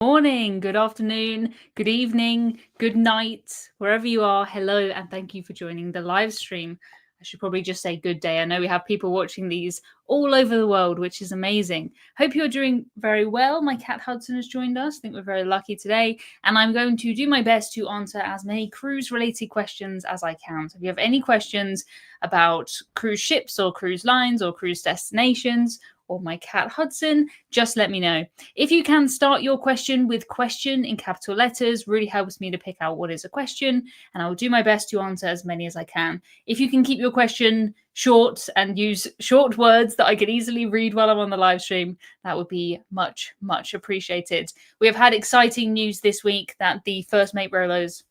Morning, good afternoon, good evening, good night, wherever you are. Hello, and thank you for joining the live stream. I should probably just say good day. I know we have people watching these all over the world, which is amazing. Hope you're doing very well. My cat Hudson has joined us. I think we're very lucky today. And I'm going to do my best to answer as many cruise-related questions as I can. So if you have any questions about cruise ships or cruise lines or cruise destinations, or my cat Hudson, just let me know. If you can start your question with question in capital letters, really helps me to pick out what is a question, and I will do my best to answer as many as I can. If you can keep your question short and use short words that I can easily read while I'm on the live stream, that would be much, much appreciated. We have had exciting news this week that the first mate Rolos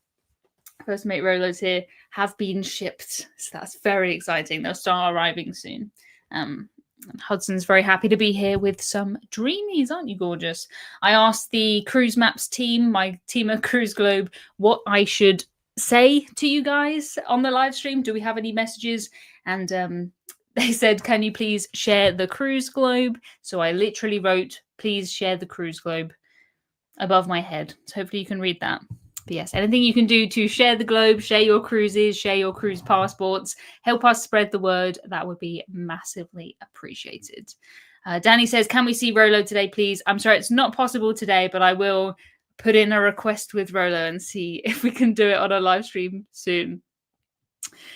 here have been shipped. So that's very exciting. They'll start arriving soon. Hudson's very happy to be here with some dreamies, aren't you gorgeous? I asked the Cruise Maps team, my team at Cruise Globe, what I should say to you guys on the live stream. Do we have any messages? And they said, can you please share the Cruise Globe? So I literally wrote, please share the Cruise Globe above my head. So hopefully you can read that. But yes, anything you can do to share the globe, share your cruises, share your cruise passports, help us spread the word, that would be massively appreciated. Danny says, can we see Rolo today, please? I'm sorry, it's not possible today, but I will put in a request with Rolo and see if we can do it on a live stream soon.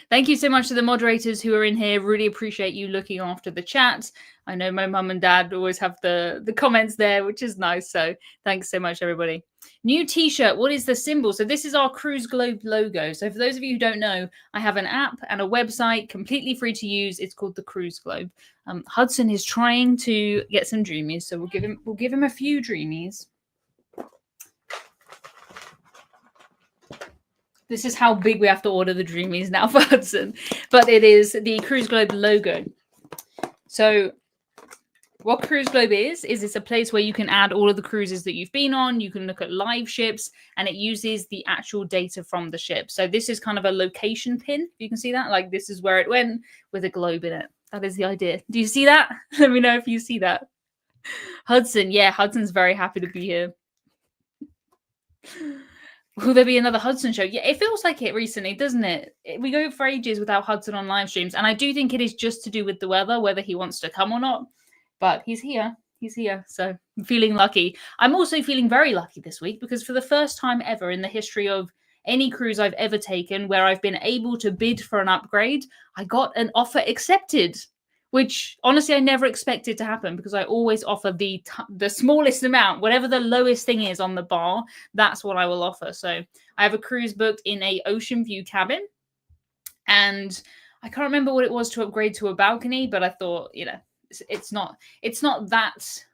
Thank you so much to the moderators who are in here. Really appreciate you looking after the chat. I know my mum and dad always have the comments there, which is nice. So thanks so much, everybody. New t-shirt. What is the symbol? So this is our Cruise Globe logo. So for those of you who don't know, I have an app and a website completely free to use. It's called the Cruise Globe. Hudson is trying to get some dreamies. So we'll give him a few dreamies. This is how big we have to order the Dreamies now for Hudson. But it is the Cruise Globe logo. So what Cruise Globe is it's a place where you can add all of the cruises that you've been on. You can look at live ships, and it uses the actual data from the ship. So this is kind of a location pin. You can see that? Like this is where it went with a globe in it. That is the idea. Do you see that? Let me know if you see that. Hudson. Yeah, Hudson's very happy to be here. Will there be another Hudson show? Yeah, it feels like it recently, doesn't it? We go for ages without Hudson on live streams. And I do think it is just to do with the weather, whether he wants to come or not. But he's here. He's here. So I'm feeling lucky. I'm also feeling very lucky this week because for the first time ever in the history of any cruise I've ever taken where I've been able to bid for an upgrade, I got an offer accepted. Which honestly I never expected to happen because I always offer the smallest amount, whatever the lowest thing is on the bar, that's what I will offer. So I have a cruise booked in a ocean view cabin, and I can't remember what it was to upgrade to a balcony, but I thought, you know, it's not that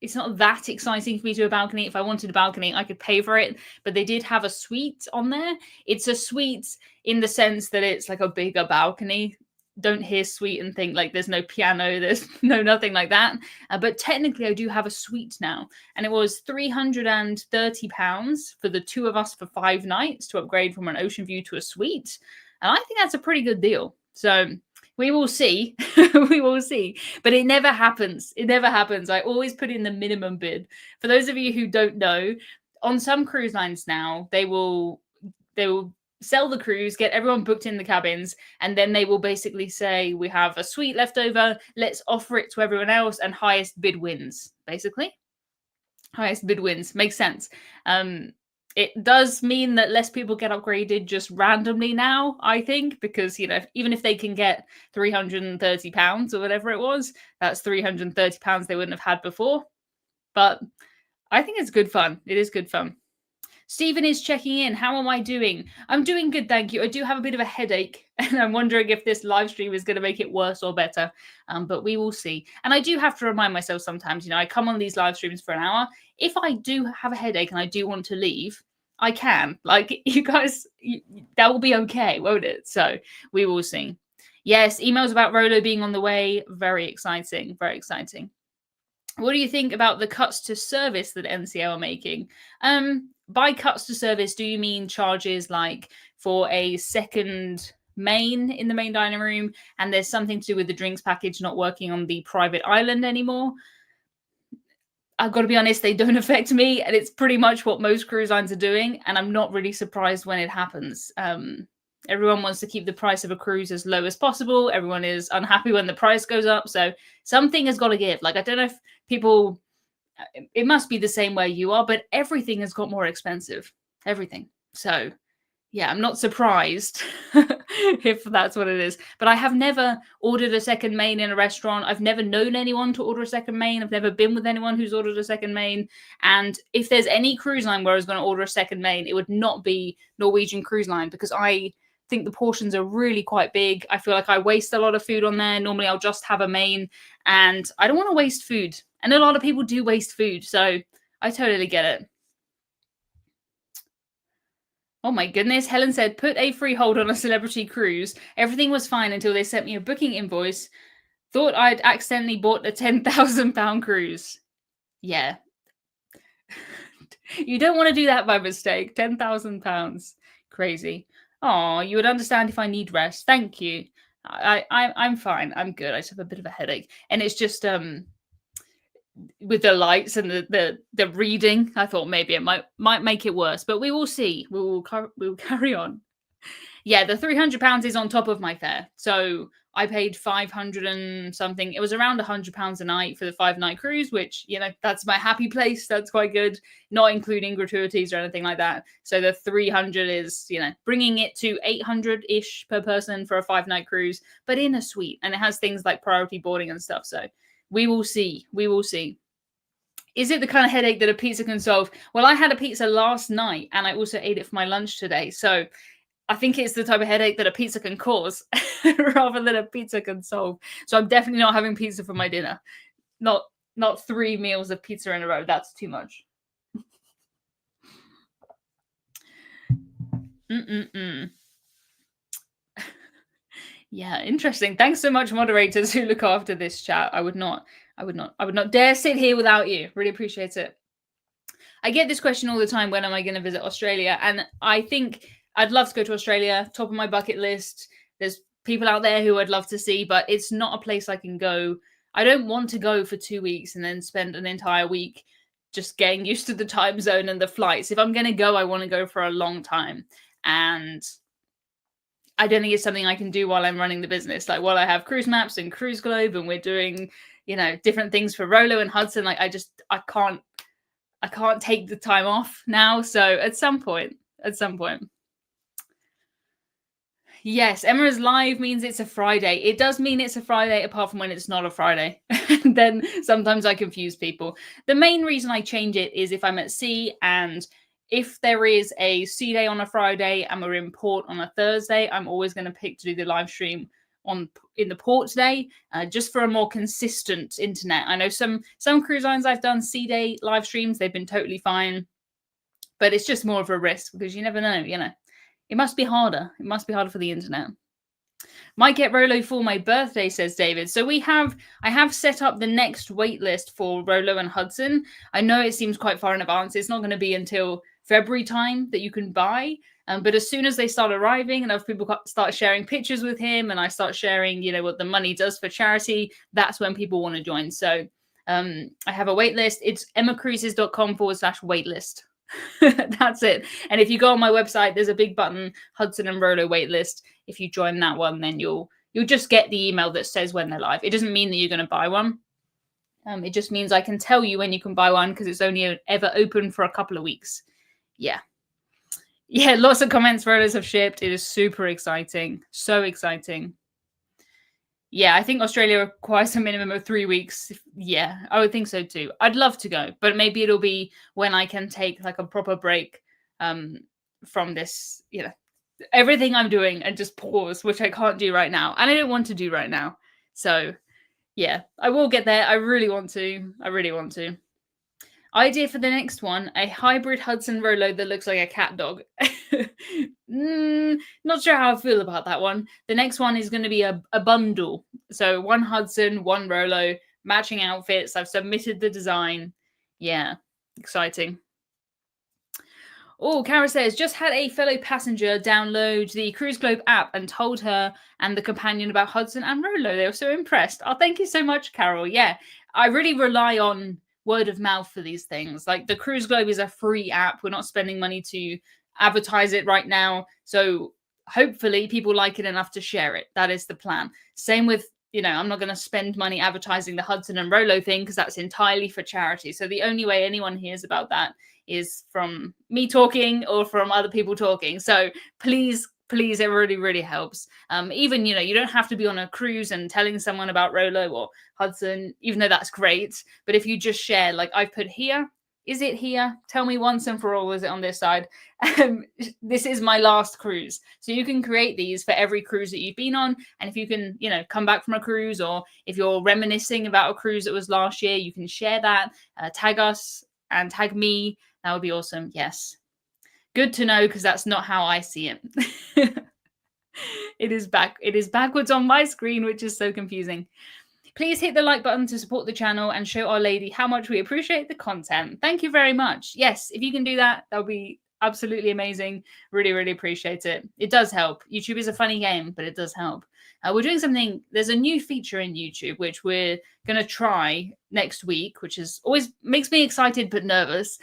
exciting for me to a balcony. If I wanted a balcony, I could pay for it, but they did have a suite on there. It's a suite in the sense that it's like a bigger balcony. Don't hear suite and think like there's no piano, there's no nothing like that. But technically I do have a suite now, and it was £330 for the two of us for 5 nights to upgrade from an ocean view to a suite. And I think that's a pretty good deal. So we will see. We will see. But it never happens. It never happens. I always put in the minimum bid. For those of you who don't know, on some cruise lines now, they will sell the cruise, get everyone booked in the cabins, and then they will basically say, we have a suite left over, let's offer it to everyone else, and highest bid wins, basically. Highest bid wins. Makes sense. It does mean that less people get upgraded just randomly now, I think, because, you know, even if they can get £330 or whatever it was, that's £330 they wouldn't have had before. But I think it's good fun. It is good fun. Stephen is checking in. How am I doing? I'm doing good, thank you. I do have a bit of a headache, and I'm wondering if this live stream is going to make it worse or better, but we will see. And I do have to remind myself sometimes, you know, I come on these live streams for an hour. If I do have a headache and I do want to leave, I can. Like, you guys, that will be okay, won't it? So we will see. Yes, emails about Rolo being on the way. Very exciting, very exciting. What do you think about the cuts to service that NCL are making? By cuts to service, do you mean charges like for a second main in the main dining room, and there's something to do with the drinks package not working on the private island anymore? I've got to be honest, they don't affect me, and it's pretty much what most cruise lines are doing, and I'm not really surprised when it happens. Everyone wants to keep the price of a cruise as low as possible. Everyone is unhappy when the price goes up, so something has got to give. Like, I don't know if people, it must be the same where you are, but everything has got more expensive. Everything. So yeah, I'm not surprised if that's what it is. But I have never ordered a second main in a restaurant. I've never known anyone to order a second main. I've never been with anyone who's ordered a second main. And if there's any cruise line where I was going to order a second main, it would not be Norwegian Cruise Line, because I think the portions are really quite big. I feel like I waste a lot of food on there. Normally I'll just have a main, and I don't want to waste food. And a lot of people do waste food. So I totally get it. Oh my goodness. Helen said, put a freehold on a celebrity cruise. Everything was fine until they sent me a booking invoice. Thought I'd accidentally bought a £10,000 cruise. Yeah. You don't want to do that by mistake. £10,000. Crazy. Oh, you would understand if I need rest. Thank you. I'm fine. I'm good. I just have a bit of a headache. And it's just with the lights and the reading, I thought maybe it might make it worse, but we will see. We'll carry on. Yeah, the £300 is on top of my fare, so I paid 500 and something. It was around £100 a night for the 5-night cruise, which, you know, that's my happy place. That's quite good, not including gratuities or anything like that. So the 300 is, you know, bringing it to 800-ish per person for a 5-night cruise, but in a suite, and it has things like priority boarding and stuff. So we will see. We will see. Is it the kind of headache that a pizza can solve? Well, I had a pizza last night, and I also ate it for my lunch today. So I think it's the type of headache that a pizza can cause rather than a pizza can solve. So I'm definitely not having pizza for my dinner. Not 3 meals of pizza in a row. That's too much. Yeah, interesting. Thanks so much, moderators who look after this chat. I would not dare sit here without you. Really appreciate it. I get this question all the time: when am I going to visit Australia? And I think I'd love to go to Australia, top of my bucket list. There's people out there who I'd love to see, but it's not a place I can go. I don't want to go for 2 weeks and then spend an entire week just getting used to the time zone and the flights. If I'm going to go, I want to go for a long time. And I don't think it's something I can do while I'm running the business. Like, while I have Cruise Maps and Cruise Globe and we're doing, you know, different things for Rolo and Hudson, like I can't take the time off now. So at some point. Yes, Emma's live means it's a Friday. It does mean it's a Friday, apart from when it's not a Friday. Then sometimes I confuse people. The main reason I change it is if I'm at sea, and if there is a sea day on a Friday and we're in port on a Thursday, I'm always going to pick to do the live stream in the port day, just for a more consistent internet. I know some cruise lines I've done sea day live streams, they've been totally fine, but it's just more of a risk because you never know, you know. It must be harder. It must be harder for the internet. Might get Rolo for my birthday, says David. So I have set up the next wait list for Rolo and Hudson. I know it seems quite far in advance. It's not going to be until February time that you can buy. But as soon as they start arriving and other people start sharing pictures with him, and I start sharing, you know, what the money does for charity, that's when people want to join. So I have a wait list. It's emmacruises.com/waitlist. That's it. And if you go on my website, there's a big button, Hudson and Rolo waitlist. If you join that one, then you'll just get the email that says when they're live. It doesn't mean that you're going to buy one. It just means I can tell you when you can buy one, because it's only ever open for a couple of weeks. Yeah, lots of comments. Rolos have shipped. It is super exciting. So exciting. Yeah, I think Australia requires a minimum of 3 weeks. Yeah, I would think so too. I'd love to go, but maybe it'll be when I can take like a proper break from this, you know, everything I'm doing, and just pause, which I can't do right now. And I don't want to do right now. So yeah, I will get there. I really want to. Idea for the next one: a hybrid Hudson Rolo that looks like a cat dog. Not sure how I feel about that one. The next one is going to be a bundle. So 1 Hudson, 1 Rolo, matching outfits. I've submitted the design. Yeah, exciting. Oh, Kara says, just had a fellow passenger download the Cruise Globe app and told her and the companion about Hudson and Rolo. They were so impressed. Oh, thank you so much, Carol. Yeah, I really rely on word of mouth for these things. Like the Cruise Globe is a free app. We're not spending money to advertise it right now. So hopefully people like it enough to share it. That is the plan. Same with, I'm not going to spend money advertising the Hudson and Rolo thing because that's entirely for charity. So the only way anyone hears about that is from me talking or from other people talking. So please, it really, really helps. Even, you don't have to be on a cruise and telling someone about Rolo or Hudson, even though that's great. But if you just share, like I've put here, is it here? Tell me once and for all, is it on this side? This is my last cruise. So you can create these for every cruise that you've been on. And if you can, come back from a cruise, or if you're reminiscing about a cruise that was last year, you can share that, tag us and tag me. That would be awesome. Yes. Good to know, because that's not how I see it. It is backwards on my screen, which is so confusing. Please hit the like button to support the channel and show Our Lady how much we appreciate the content. Thank you very much. Yes, if you can do that, that would be absolutely amazing. Really, really appreciate it. It does help. YouTube is a funny game, but it does help. We're doing something. There's a new feature in YouTube, which we're going to try next week, which is always makes me excited but nervous,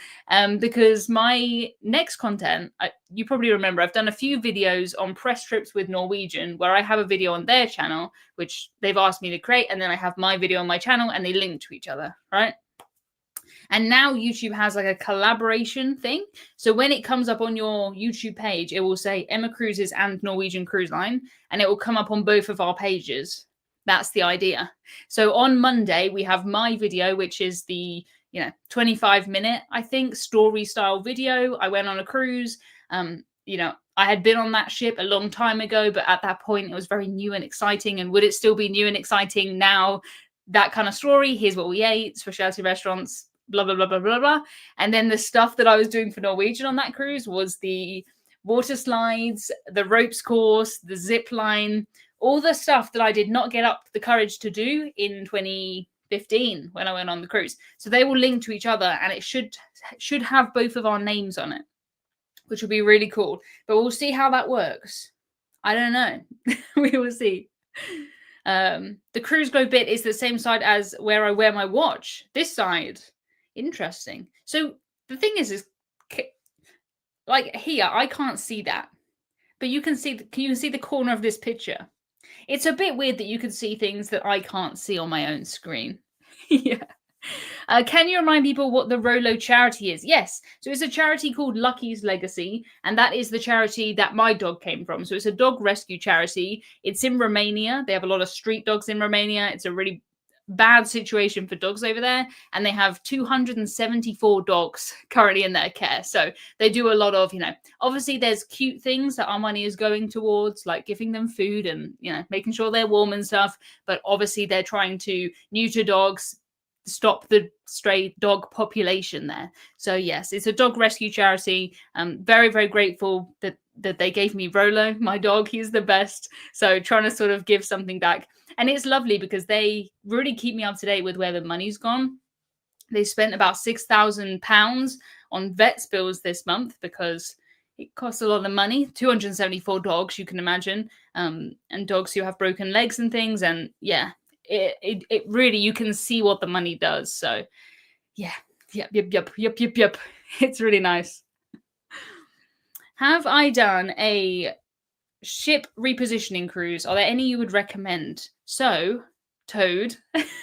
because my next content, you probably remember, I've done a few videos on press trips with Norwegian, where I have a video on their channel, which they've asked me to create, and then I have my video on my channel, and they link to each other, right? And now YouTube has like a collaboration thing. So when it comes up on your YouTube page, it will say Emma Cruises and Norwegian Cruise Line, and it will come up on both of our pages. That's the idea. So on Monday, we have my video, which is the 25-minute, I think, story style video. I went on a cruise. I had been on that ship a long time ago, but at that point it was very new and exciting. And would it still be new and exciting now? That kind of story. Here's what we ate, specialty restaurants, blah, blah, blah, blah, blah, blah. And then the stuff that I was doing for Norwegian on that cruise was the water slides, the ropes course, the zip line, all the stuff that I did not get up the courage to do in 2015 when I went on the cruise. So they will link to each other, and it should have both of our names on it, which would be really cool. But we'll see how that works. I don't know. We will see. The Cruise Globe bit is the same side as where I wear my watch. This side. Interesting. So the thing is like here, I can't see that. But you can see, can you see the corner of this picture? It's a bit weird that you can see things that I can't see on my own screen. Yeah. Can you remind people what the Rolo charity is? Yes. So it's a charity called Lucky's Legacy, and that is the charity that my dog came from. So it's a dog rescue charity. It's in Romania. They have a lot of street dogs in Romania. It's a really bad situation for dogs over there, and they have 274 dogs currently in their care. So they do a lot of, obviously there's cute things that our money is going towards, like giving them food and, making sure they're warm and stuff. But obviously they're trying to neuter dogs, stop the stray dog population there. So yes, it's a dog rescue charity. I'm very, very grateful that they gave me Rolo, my dog. He's the best. So trying to sort of give something back. And it's lovely because they really keep me up to date with where the money's gone. They spent about £6,000 on vets bills this month because it costs a lot of money. 274 dogs, you can imagine, and dogs who have broken legs and things. And yeah, it really, you can see what the money does. So yeah, yep. It's really nice. Have I done a ship repositioning cruise? Are there any you would recommend? So, Toad,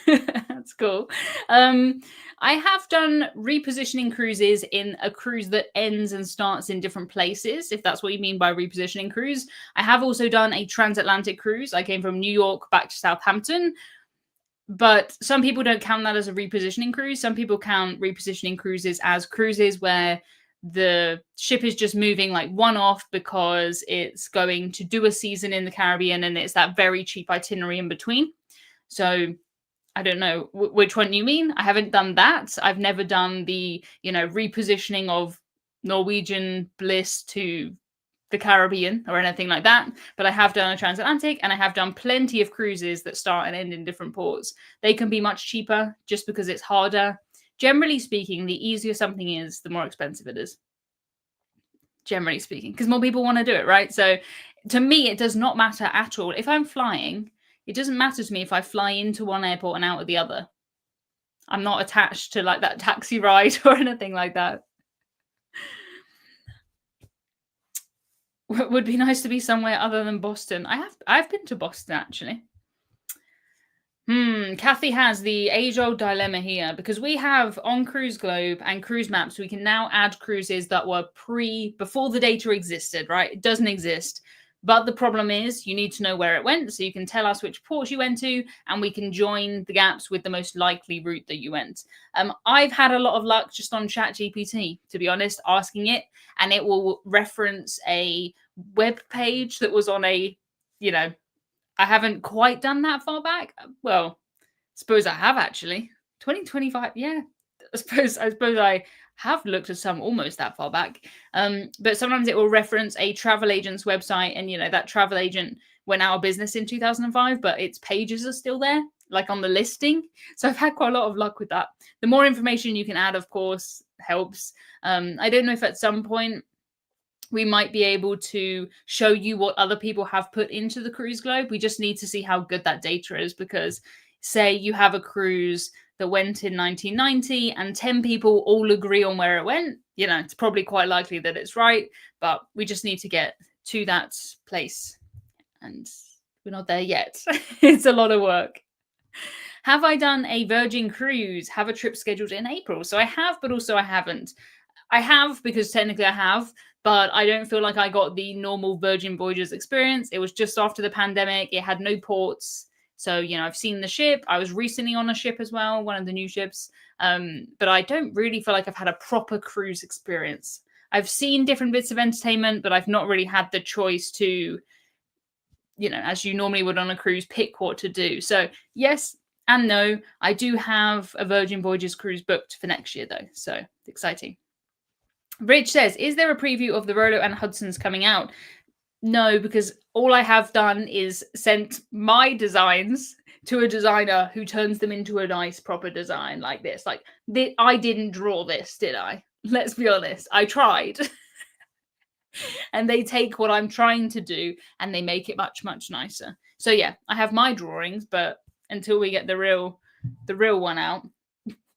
that's cool. I have done repositioning cruises in a cruise that ends and starts in different places, if that's what you mean by repositioning cruise. I have also done a transatlantic cruise. I came from New York back to Southampton. But some people don't count that as a repositioning cruise. Some people count repositioning cruises as cruises where the ship is just moving like one off because it's going to do a season in the Caribbean, and it's that very cheap itinerary in between. So I don't know which one you mean. I haven't done that. I've never done the, repositioning of Norwegian Bliss to the Caribbean or anything like that. But I have done a transatlantic, and I have done plenty of cruises that start and end in different ports. They can be much cheaper just because it's harder. Generally speaking, the easier something is, the more expensive it is. Generally speaking, because more people want to do it, right? So to me, it does not matter at all. If I'm flying, it doesn't matter to me if I fly into one airport and out of the other. I'm not attached to like that taxi ride or anything like that. Would be nice to be somewhere other than Boston. I've been to Boston actually. Kathy has the age-old dilemma here because we have on Cruise Globe and Cruise Maps, we can now add cruises that were before the data existed, right? It doesn't exist. But the problem is you need to know where it went, so you can tell us which ports you went to, and we can join the gaps with the most likely route that you went. I've had a lot of luck just on ChatGPT, to be honest, asking it, and it will reference a web page that was on a, I haven't quite done that far back. Well, suppose I have actually. 2025, yeah. I suppose I have looked at some almost that far back. But sometimes it will reference a travel agent's website, and that travel agent went out of business in 2005, but its pages are still there, like on the listing. So I've had quite a lot of luck with that. The more information you can add, of course, helps. I don't know if at some point we might be able to show you what other people have put into the Cruise Globe. We just need to see how good that data is, because say you have a cruise that went in 1990 and 10 people all agree on where it went, it's probably quite likely that it's right, but we just need to get to that place. And we're not there yet. It's a lot of work. Have I done a Virgin cruise? Have a trip scheduled in April? So I have, but also I haven't. I have because technically I have, but I don't feel like I got the normal Virgin Voyages experience. It was just after the pandemic. It had no ports. So, I've seen the ship. I was recently on a ship as well, one of the new ships. But I don't really feel like I've had a proper cruise experience. I've seen different bits of entertainment, but I've not really had the choice to, as you normally would on a cruise, pick what to do. So yes and no. I do have a Virgin Voyages cruise booked for next year though. So exciting. Rich says, is there a preview of the Rolo and Hudson's coming out? No, because all I have done is sent my designs to a designer who turns them into a nice proper design like this. Like, I didn't draw this, did I? Let's be honest. I tried. And they take what I'm trying to do and they make it much, much nicer. So yeah, I have my drawings, but until we get the real one out,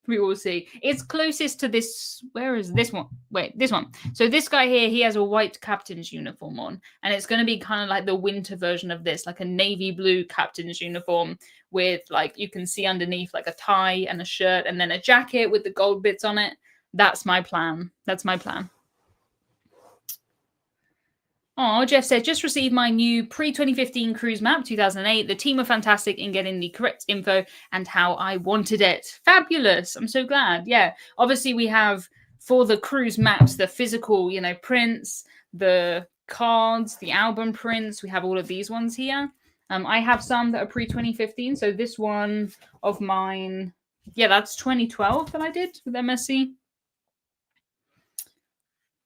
we will see. It's closest to this. Where is this one? Wait, this one. So this guy here, he has a white captain's uniform on, and it's going to be kind of like the winter version of this, like a navy blue captain's uniform with, like, you can see underneath like a tie and a shirt and then a jacket with the gold bits on it. That's my plan. That's my plan. Oh, Jeff said, just received my new pre-2015 cruise map, 2008. The team were fantastic in getting the correct info and how I wanted it. Fabulous. I'm so glad. Yeah. Obviously, we have, for the cruise maps, the physical, prints, the cards, the album prints. We have all of these ones here. I have some that are pre-2015. So this one of mine, yeah, that's 2012 that I did with MSC.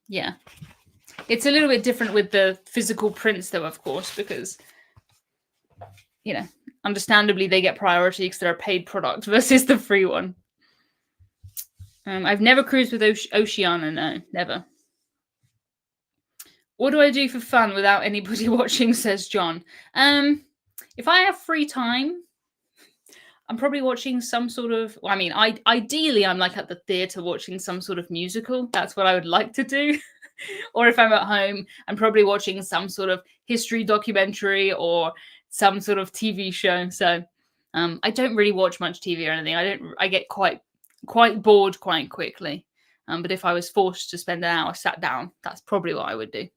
Yeah. It's a little bit different with the physical prints, though, of course, because, understandably, they get priority because they're a paid product versus the free one. I've never cruised with Oceania, no, never. What do I do for fun without anybody watching, says John? If I have free time, I'm probably watching some sort of, ideally, I'm like at the theatre watching some sort of musical. That's what I would like to do. Or if I'm at home, I'm probably watching some sort of history documentary or some sort of TV show. So I don't really watch much TV or anything. I get quite bored quite quickly. But if I was forced to spend an hour sat down, that's probably what I would do.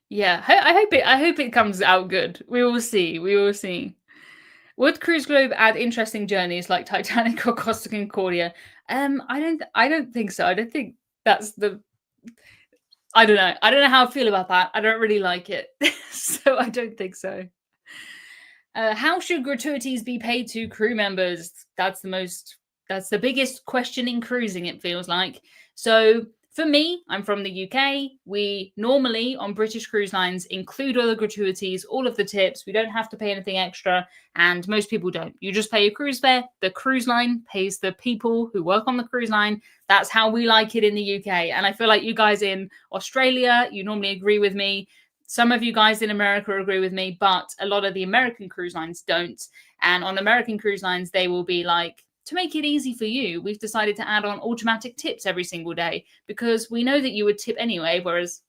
Yeah, I hope it comes out good. We will see. We will see. Would Cruise Globe add interesting journeys like Titanic or Costa Concordia? I don't think so. I don't think that's the. I don't know. I don't know how I feel about that. I don't really like it, so I don't think so. How should gratuities be paid to crew members? That's the biggest question in cruising, it feels like. So for me, I'm from the UK. We normally, on British cruise lines, include all the gratuities, all of the tips. We don't have to pay anything extra, and most people don't. You just pay your cruise fare. The cruise line pays the people who work on the cruise line. That's how we like it in the UK. And I feel like you guys in Australia, you normally agree with me. Some of you guys in America agree with me, but a lot of the American cruise lines don't. And on American cruise lines, they will be like, to make it easy for you, we've decided to add on automatic tips every single day because we know that you would tip anyway, whereas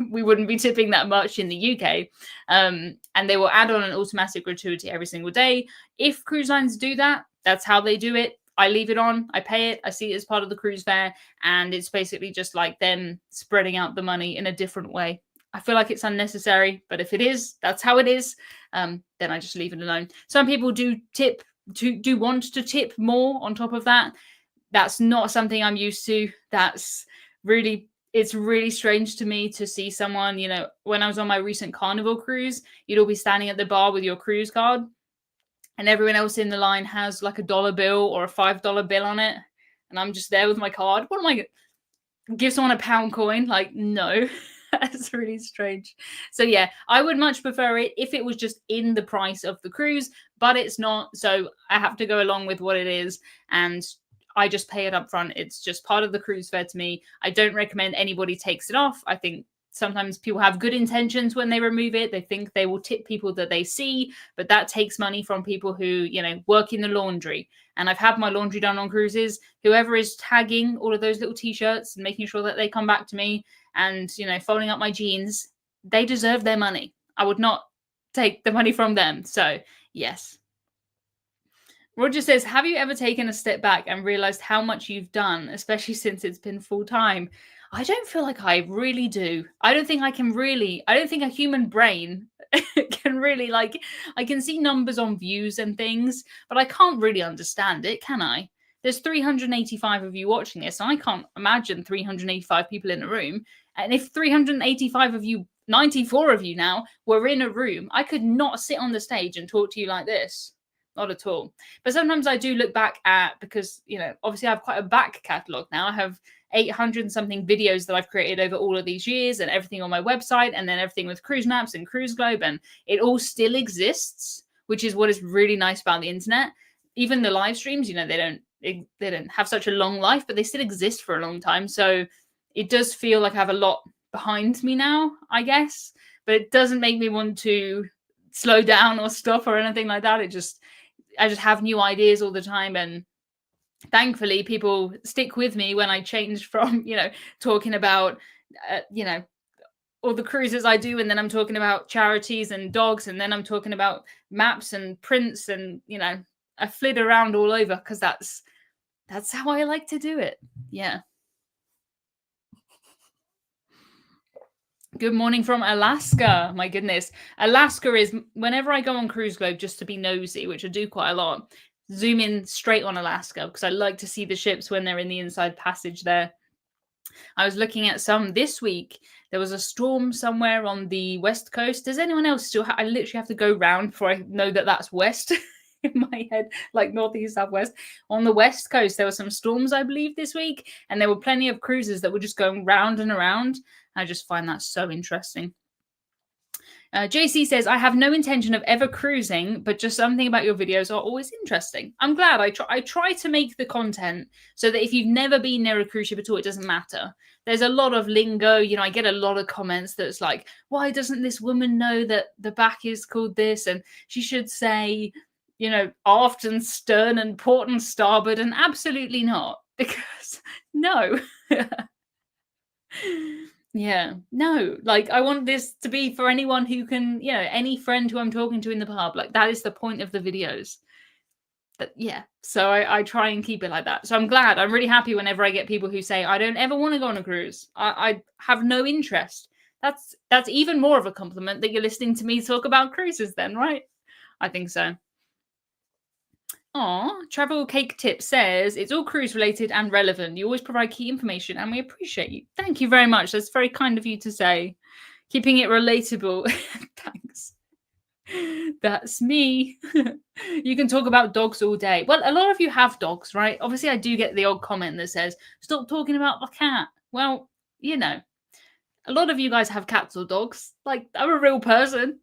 we wouldn't be tipping that much in the UK. And they will add on an automatic gratuity every single day. If cruise lines do that, that's how they do it. I leave it on, I pay it, I see it as part of the cruise fare, and it's basically just like them spreading out the money in a different way. I feel like it's unnecessary, but if it is, that's how it is. Then I just leave it alone. Some people do want to tip more on top of that. That's not something I'm used to. It's really strange to me to see someone, when I was on my recent Carnival cruise, you'd all be standing at the bar with your cruise card and everyone else in the line has like a dollar bill or a $5 bill on it. And I'm just there with my card. What am I give someone a pound coin? Like, no. That's really strange. So yeah, I would much prefer it if it was just in the price of the cruise, but it's not. So I have to go along with what it is, and I just pay it up front. It's just part of the cruise fare to me. I don't recommend anybody takes it off. I think sometimes people have good intentions when they remove it. They think they will tip people that they see, but that takes money from people who, work in the laundry. And I've had my laundry done on cruises. Whoever is tagging all of those little t-shirts and making sure that they come back to me and, folding up my jeans, they deserve their money. I would not take the money from them. So, yes. Roger says, have you ever taken a step back and realized how much you've done, especially since it's been full time? I don't feel like I really do. I don't think a human brain can really I can see numbers on views and things, but I can't really understand it, can I? There's 385 of you watching this, and I can't imagine 385 people in a room. And if 385 of you, 94 of you now, were in a room, I could not sit on the stage and talk to you like this. Not at all. But sometimes I do look back at, because, obviously I have quite a back catalogue now. I have 800 and something videos that I've created over all of these years and everything on my website and then everything with Cruise Maps and Cruise Globe, and it all still exists, which is what is really nice about the internet. Even the live streams, they don't have such a long life, but they still exist for a long time. So it does feel like I have a lot behind me now, I guess, but it doesn't make me want to slow down or stop or anything like that. I just have new ideas all the time, and thankfully people stick with me when I change from, talking about, all the cruises I do, and then I'm talking about charities and dogs, and then I'm talking about maps and prints, and, I flit around all over because that's how I like to do it. Yeah. Good morning from Alaska. My goodness. Alaska is, whenever I go on Cruise Globe just to be nosy, which I do quite a lot, zoom in straight on Alaska because I like to see the ships when they're in the inside passage there. I was looking at some this week. There was a storm somewhere on the west coast. Does anyone else still I literally have to go round before I know that that's west in my head, like northeast, southwest. On the west coast, there were some storms, I believe, this week, and there were plenty of cruises that were just going round and around. I just find that so interesting. JC says, I have no intention of ever cruising, but just something about your videos are always interesting. I'm glad. I try to make the content so that if you've never been near a cruise ship at all, it doesn't matter. There's a lot of lingo. I get a lot of comments that's like, why doesn't this woman know that the back is called this? And she should say, aft and stern and port and starboard, and absolutely not, because no. Yeah, no, I want this to be for anyone who can, any friend who I'm talking to in the pub, that is the point of the videos. So I try and keep it like that. So I'm glad, I'm really happy whenever I get people who say, I don't ever want to go on a cruise. I have no interest. That's even more of a compliment that you're listening to me talk about cruises then, right? I think so. Travel Cake Tip says, it's all cruise related and relevant. You always provide key information and we appreciate you. Thank you very much. That's very kind of you to say. Keeping it relatable. Thanks. That's me. You can talk about dogs all day. Well, a lot of you have dogs, right? Obviously, I do get the odd comment that says, stop talking about the cat. Well, a lot of you guys have cats or dogs. I'm a real person.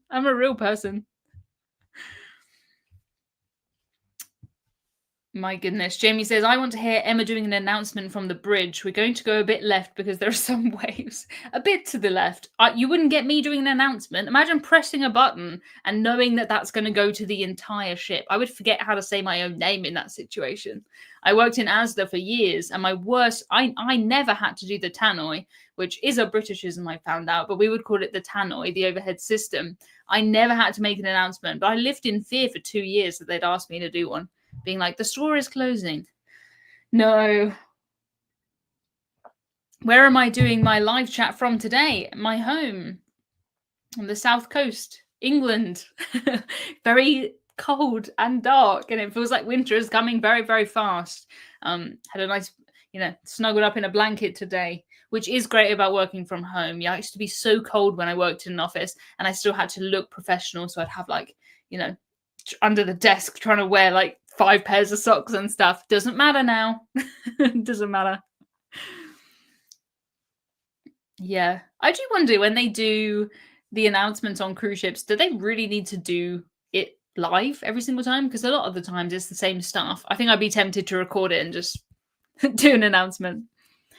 My goodness. Jamie says, I want to hear Emma doing an announcement from the bridge. We're going to go a bit left because there are some waves. A bit to the left. You wouldn't get me doing an announcement. Imagine pressing a button and knowing that that's going to go to the entire ship. I would forget how to say my own name in that situation. I worked in ASDA for years, and I never had to do the tannoy, which is a Britishism I found out, but we would call it the tannoy, the overhead system. I never had to make an announcement, but I lived in fear for 2 years that they'd ask me to do one. Being like, the store is closing. No. Where am I doing my live chat from today? My home on the south coast, England. Very cold and dark, and it feels like winter is coming very, very fast. Had a nice, snuggled up in a blanket today, which is great about working from home. Yeah, I used to be so cold when I worked in an office, and I still had to look professional. So I'd have under the desk trying to wear like 5 pairs of socks and stuff. Doesn't matter now. Doesn't matter. Yeah. I do wonder when they do the announcements on cruise ships, do they really need to do it live every single time? Because a lot of the times it's the same stuff. I think I'd be tempted to record it and just do an announcement.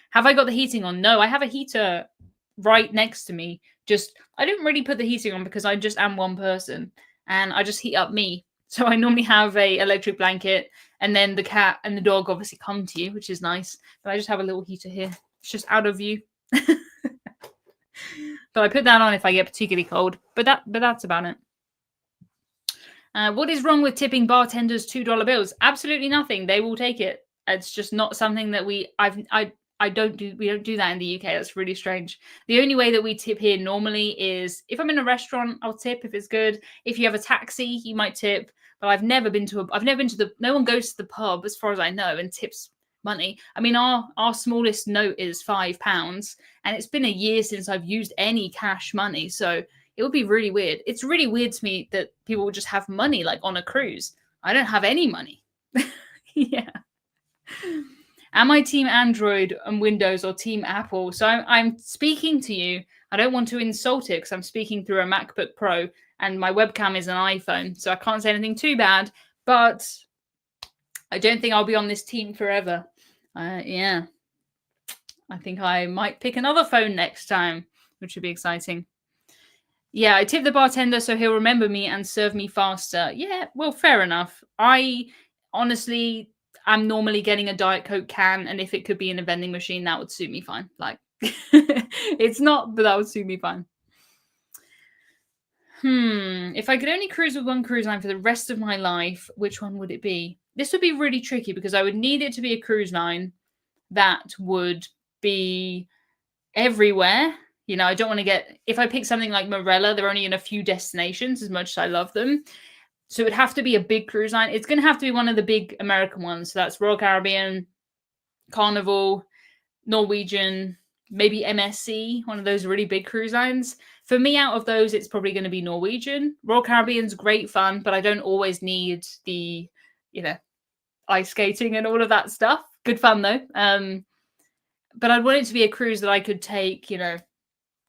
Have I got the heating on? No, I have a heater right next to me. I don't really put the heating on because I just am one person and I just heat up me. So I normally have a electric blanket, and then the cat and the dog obviously come to you, which is nice. But I just have a little heater here. It's just out of view. But I put that on if I get particularly cold. But that's about it. What is wrong with tipping bartenders $2 bills? Absolutely nothing. They will take it. It's just not something that we don't do that in the UK. That's really strange. The only way that we tip here normally is if I'm in a restaurant, I'll tip if it's good. If you have a taxi, you might tip. But I've never been to no one goes to the pub, as far as I know, and tips money. I mean, our smallest note is £5, and it's been a year since I've used any cash money. So it would be really weird. It's really weird to me that people would just have money like on a cruise. I don't have any money. Yeah. Am I team Android and Windows or team Apple? So I'm speaking to you. I don't want to insult it because I'm speaking through a MacBook Pro and my webcam is an iPhone. So I can't say anything too bad, but I don't think I'll be on this team forever. Yeah. I think I might pick another phone next time, which would be exciting. Yeah, I tip the bartender so he'll remember me and serve me faster. Yeah, well, fair enough. I honestly am normally getting a Diet Coke can, and if it could be in a vending machine, that would suit me fine. Like, it's not, but that would suit me fine. If I could only cruise with one cruise line for the rest of my life, which one would it be? This would be really tricky because I would need it to be a cruise line that would be everywhere. I don't want to if I pick something like Morella, they're only in a few destinations as much as I love them. So it would have to be a big cruise line. It's going to have to be one of the big American ones. So that's Royal Caribbean, Carnival, Norwegian, maybe MSC, one of those really big cruise lines. For me, out of those, it's probably going to be Norwegian. Royal Caribbean's great fun, but I don't always need the, ice skating and all of that stuff. Good fun, though. But I'd want it to be a cruise that I could take,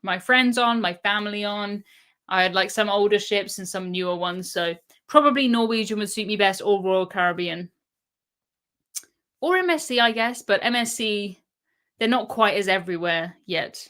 my friends on, my family on. I had like some older ships and some newer ones. So probably Norwegian would suit me best, or Royal Caribbean. Or MSC, I guess. But MSC, they're not quite as everywhere yet.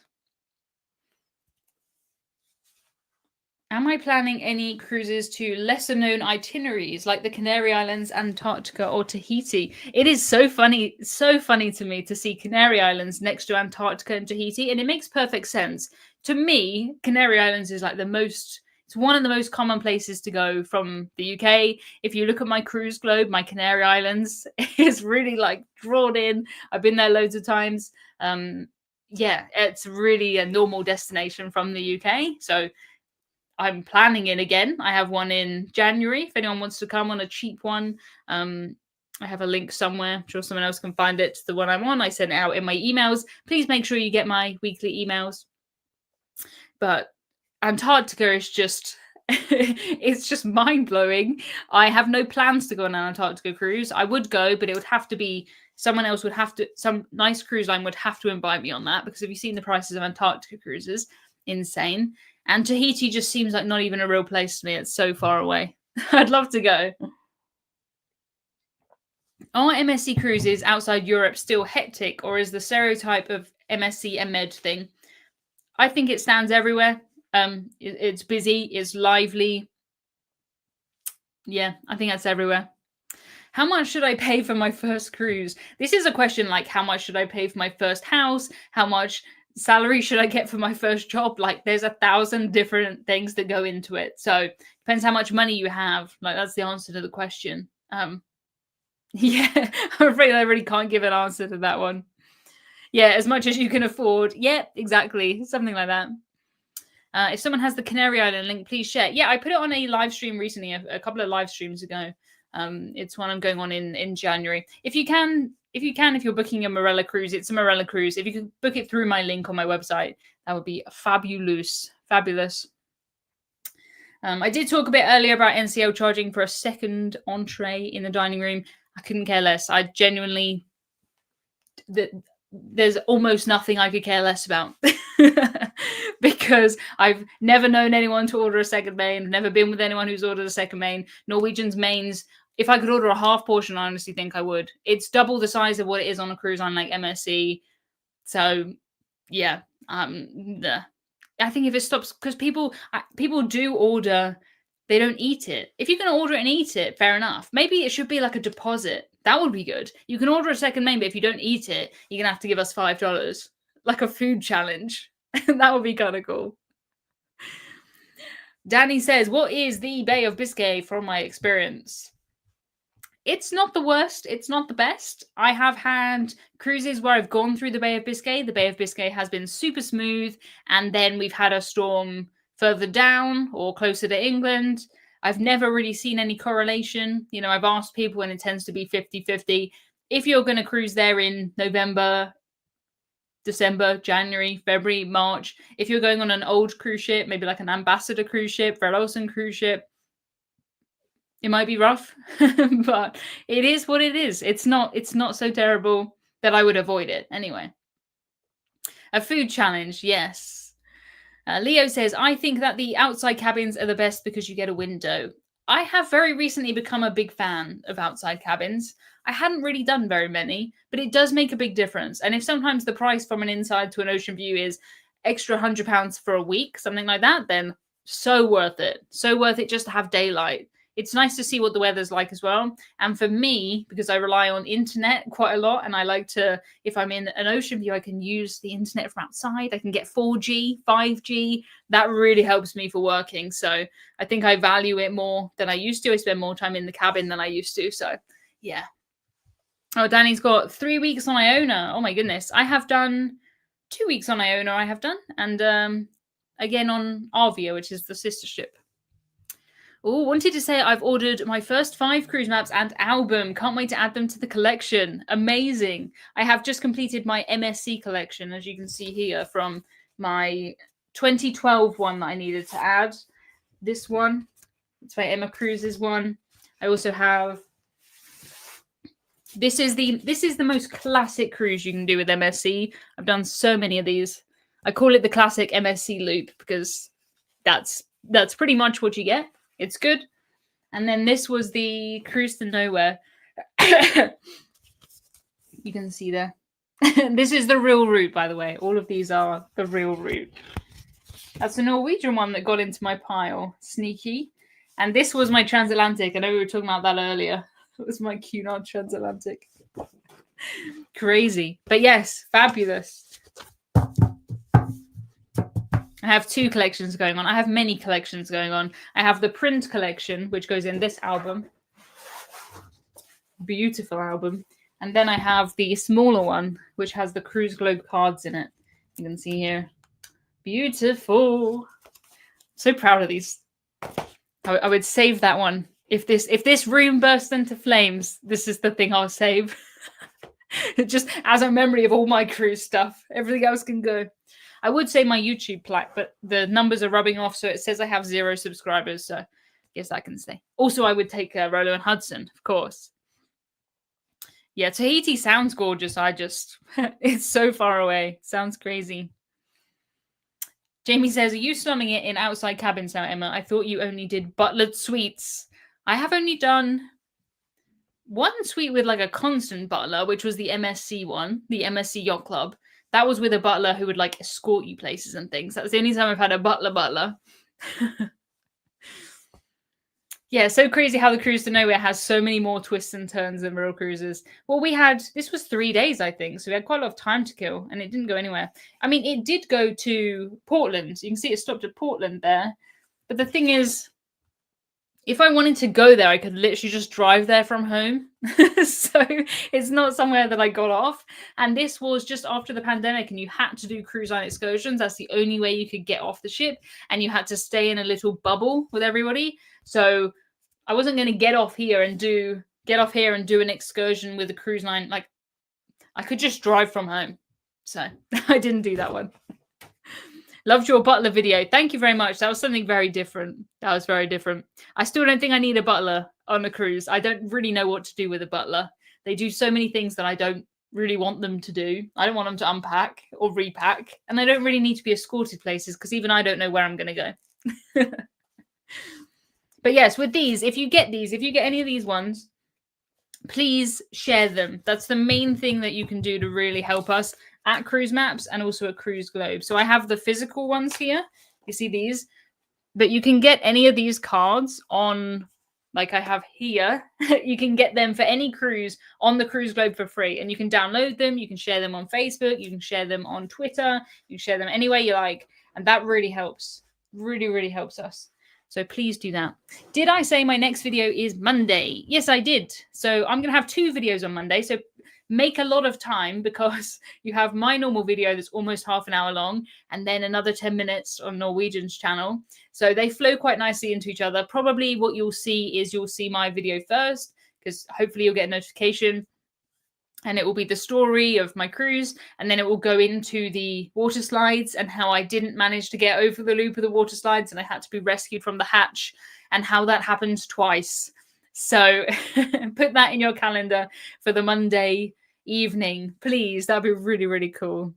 Am I planning any cruises to lesser known itineraries like the Canary Islands, Antarctica, or Tahiti? It is so funny to me to see Canary Islands next to Antarctica and Tahiti, and it makes perfect sense. To me, Canary Islands is like it's one of the most common places to go from the UK. If you look at my cruise globe, my Canary Islands is really like drawn in. I've been there loads of times. Yeah, it's really a normal destination from the UK. So I'm planning it again. I have one in January. If anyone wants to come on a cheap one, I have a link somewhere. I'm sure someone else can find it. The one I'm on, I sent it out in my emails. Please make sure you get my weekly emails. But Antarctica is just, it's just mind-blowing. I have no plans to go on an Antarctica cruise. I would go, but it would have to be, some nice cruise line would have to invite me on that, because have you seen the prices of Antarctica cruises? Insane. And Tahiti just seems like not even a real place to me. It's so far away. I'd love to go. Are MSC cruises outside Europe still hectic, or is the stereotype of MSC a med thing? I think it stands everywhere. It's busy, it's lively. Yeah, I think that's everywhere. How much should I pay for my first cruise? This is a question like, how much should I pay for my first house? How much salary should I get for my first job? Like, there's 1,000 different things that go into it. So depends how much money you have. Like, that's the answer to the question. Yeah, I'm afraid I really can't give an answer to that one. Yeah, as much as you can afford. Yeah, exactly. Something like that. If someone has the Canary Island link, please share. Yeah, I put it on a live stream recently, a couple of live streams ago. It's one I'm going on in January. If you're booking a Marella cruise, it's a Marella cruise. If you can book it through my link on my website, that would be fabulous. I did talk a bit earlier about NCL charging for a second entree in the dining room. I couldn't care less. I genuinely, there's almost nothing I could care less about because I've never known anyone to order a second main. I've never been with anyone who's ordered a second main. Norwegian's mains, if I could order a half portion, I honestly think I would. It's double the size of what it is on a cruise line like MSC. So, yeah. I think if it stops, because people do order, they don't eat it. If you're going to order it and eat it, fair enough. Maybe it should be like a deposit. That would be good. You can order a second main, but if you don't eat it, you're going to have to give us $5. Like a food challenge. That would be kind of cool. Danny says, what is the Bay of Biscay from my experience? It's not the worst. It's not the best. I have had cruises where I've gone through the Bay of Biscay. The Bay of Biscay has been super smooth. And then we've had a storm further down or closer to England. I've never really seen any correlation. You know, I've asked people and it tends to be 50-50. If you're going to cruise there in November, December, January, February, March, if you're going on an old cruise ship, maybe like an Ambassador cruise ship, Fred Olsen cruise ship, it might be rough, but it is what it is. It's not so terrible that I would avoid it. Anyway. A food challenge, yes. Leo says, I think that the outside cabins are the best because you get a window. I have very recently become a big fan of outside cabins. I hadn't really done very many, but it does make a big difference. And if sometimes the price from an inside to an ocean view is extra £100 for a week, something like that, then so worth it. So worth it just to have daylight. It's nice to see what the weather's like as well. And for me, because I rely on internet quite a lot, and I like to, if I'm in an ocean view, I can use the internet from outside. I can get 4G, 5G. That really helps me for working. So I think I value it more than I used to. I spend more time in the cabin than I used to. So yeah. Oh, Danny's got 3 weeks on Iona. Oh my goodness. I have done 2 weeks on Iona, I have done. And again on Arvia, which is the sister ship. Oh, wanted to say I've ordered my first 5 cruise maps and album. Can't wait to add them to the collection. Amazing. I have just completed my MSC collection, as you can see here, from my 2012 one that I needed to add. This one. It's my Emma Cruises one. I also have... This is the most classic cruise you can do with MSC. I've done so many of these. I call it the classic MSC loop because that's pretty much what you get. It's good. And then this was the Cruise to Nowhere. You can see there. This is the real route, by the way. All of these are the real route. That's the Norwegian one that got into my pile. Sneaky. And this was my transatlantic. I know we were talking about that earlier. It was my Cunard transatlantic. Crazy. But yes, fabulous. I have 2 collections going on. I have many collections going on. I have the print collection, which goes in this album. Beautiful album. And then I have the smaller one, which has the Cruise Globe cards in it. You can see here. Beautiful. So proud of these. I would save that one. If this room bursts into flames, this is the thing I'll save. Just as a memory of all my cruise stuff. Everything else can go. I would say my YouTube plaque, but the numbers are rubbing off, so it says I have 0 subscribers, so I guess that can stay. Also, I would take Rolo and Hudson, of course. Yeah, Tahiti sounds gorgeous. It's so far away. Sounds crazy. Jamie says, are you slumming it in outside cabins now, Emma? I thought you only did butlered suites. I have only done one suite with like a constant butler, which was the MSC one, the MSC Yacht Club. That was with a butler who would like escort you places and things. That was the only time I've had a butler. Yeah, so crazy how the Cruise to Nowhere has so many more twists and turns than real cruises. Well, this was 3 days, I think, so we had quite a lot of time to kill, and it didn't go anywhere. I mean, it did go to Portland. You can see it stopped at Portland there. But the thing is, if I wanted to go there, I could literally just drive there from home. So it's not somewhere that I got off. And this was just after the pandemic, and you had to do cruise line excursions. That's the only way you could get off the ship, and you had to stay in a little bubble with everybody. So I wasn't going to get off here and do an excursion with a cruise line. Like, I could just drive from home. So I didn't do that one. Loved your butler video. Thank you very much. That was something very different. That was very different. I still don't think I need a butler on a cruise. I don't really know what to do with a butler. They do so many things that I don't really want them to do. I don't want them to unpack or repack. And they don't really need to be escorted places because even I don't know where I'm going to go. But yes, with these, if you get any of these ones, please share them. That's the main thing that you can do to really help us at Cruise Maps and also at Cruise Globe. So I have the physical ones here. You see these? But you can get any of these cards on, like I have here. You can get them for any cruise on the Cruise Globe for free. And you can download them. You can share them on Facebook. You can share them on Twitter. You can share them any way you like. And that really helps. Really, really helps us. So please do that. Did I say my next video is Monday? Yes, I did. So I'm going to have 2 videos on Monday. So make a lot of time because you have my normal video that's almost half an hour long and then another 10 minutes on Norwegian's channel. So they flow quite nicely into each other. Probably what you'll see my video first because hopefully you'll get a notification. And it will be the story of my cruise. And then it will go into the water slides and how I didn't manage to get over the loop of the water slides and I had to be rescued from the hatch and how that happened twice. So put that in your calendar for the Monday evening, please. That'd be really, really cool.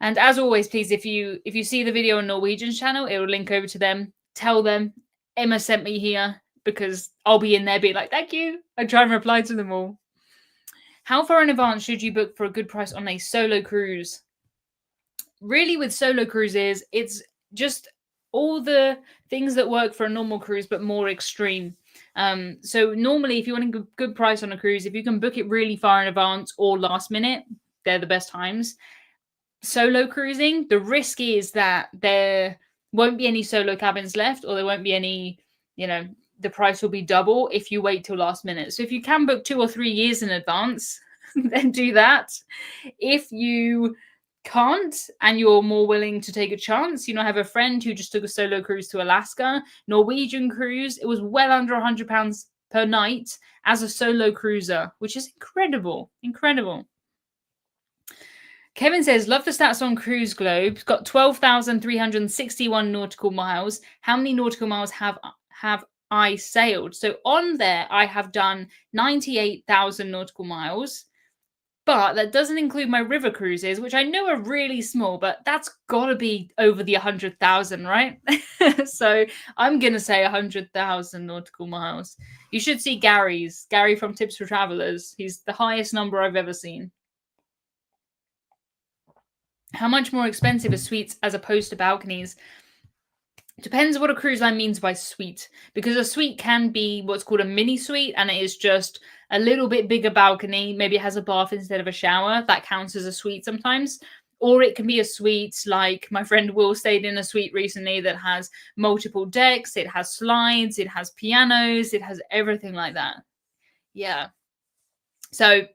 And as always, please, if you see the video on Norwegian's channel, it will link over to them. Tell them Emma sent me here because I'll be in there being like, thank you. I try and reply to them all. How far in advance should you book for a good price on a solo cruise? Really, with solo cruises, it's just all the things that work for a normal cruise, but more extreme. So normally, if you want a good price on a cruise, if you can book it really far in advance or last minute, they're the best times. Solo cruising, the risk is that there won't be any solo cabins left, or there won't be any, the price will be double if you wait till last minute. So if you can book 2 or 3 years in advance, then do that. If you can't and you're more willing to take a chance, I have a friend who just took a solo cruise to Alaska, Norwegian cruise. It was well under £100 per night as a solo cruiser, which is incredible. Kevin says, love the stats on Cruise Globe. It's got 12,361 nautical miles. How many nautical miles have I sailed? So on there, I have done 98,000 nautical miles, but that doesn't include my river cruises, which I know are really small, but that's got to be over the 100,000, right? So I'm going to say 100,000 nautical miles. You should see Gary from Tips for Travelers. He's the highest number I've ever seen. How much more expensive are suites as opposed to balconies? Depends what a cruise line means by suite, because a suite can be what's called a mini suite, and it is just a little bit bigger balcony. Maybe it has a bath instead of a shower. That counts as a suite sometimes. Or it can be a suite like my friend Will stayed in a suite recently that has multiple decks. It has slides. It has pianos. It has everything like that. Yeah. So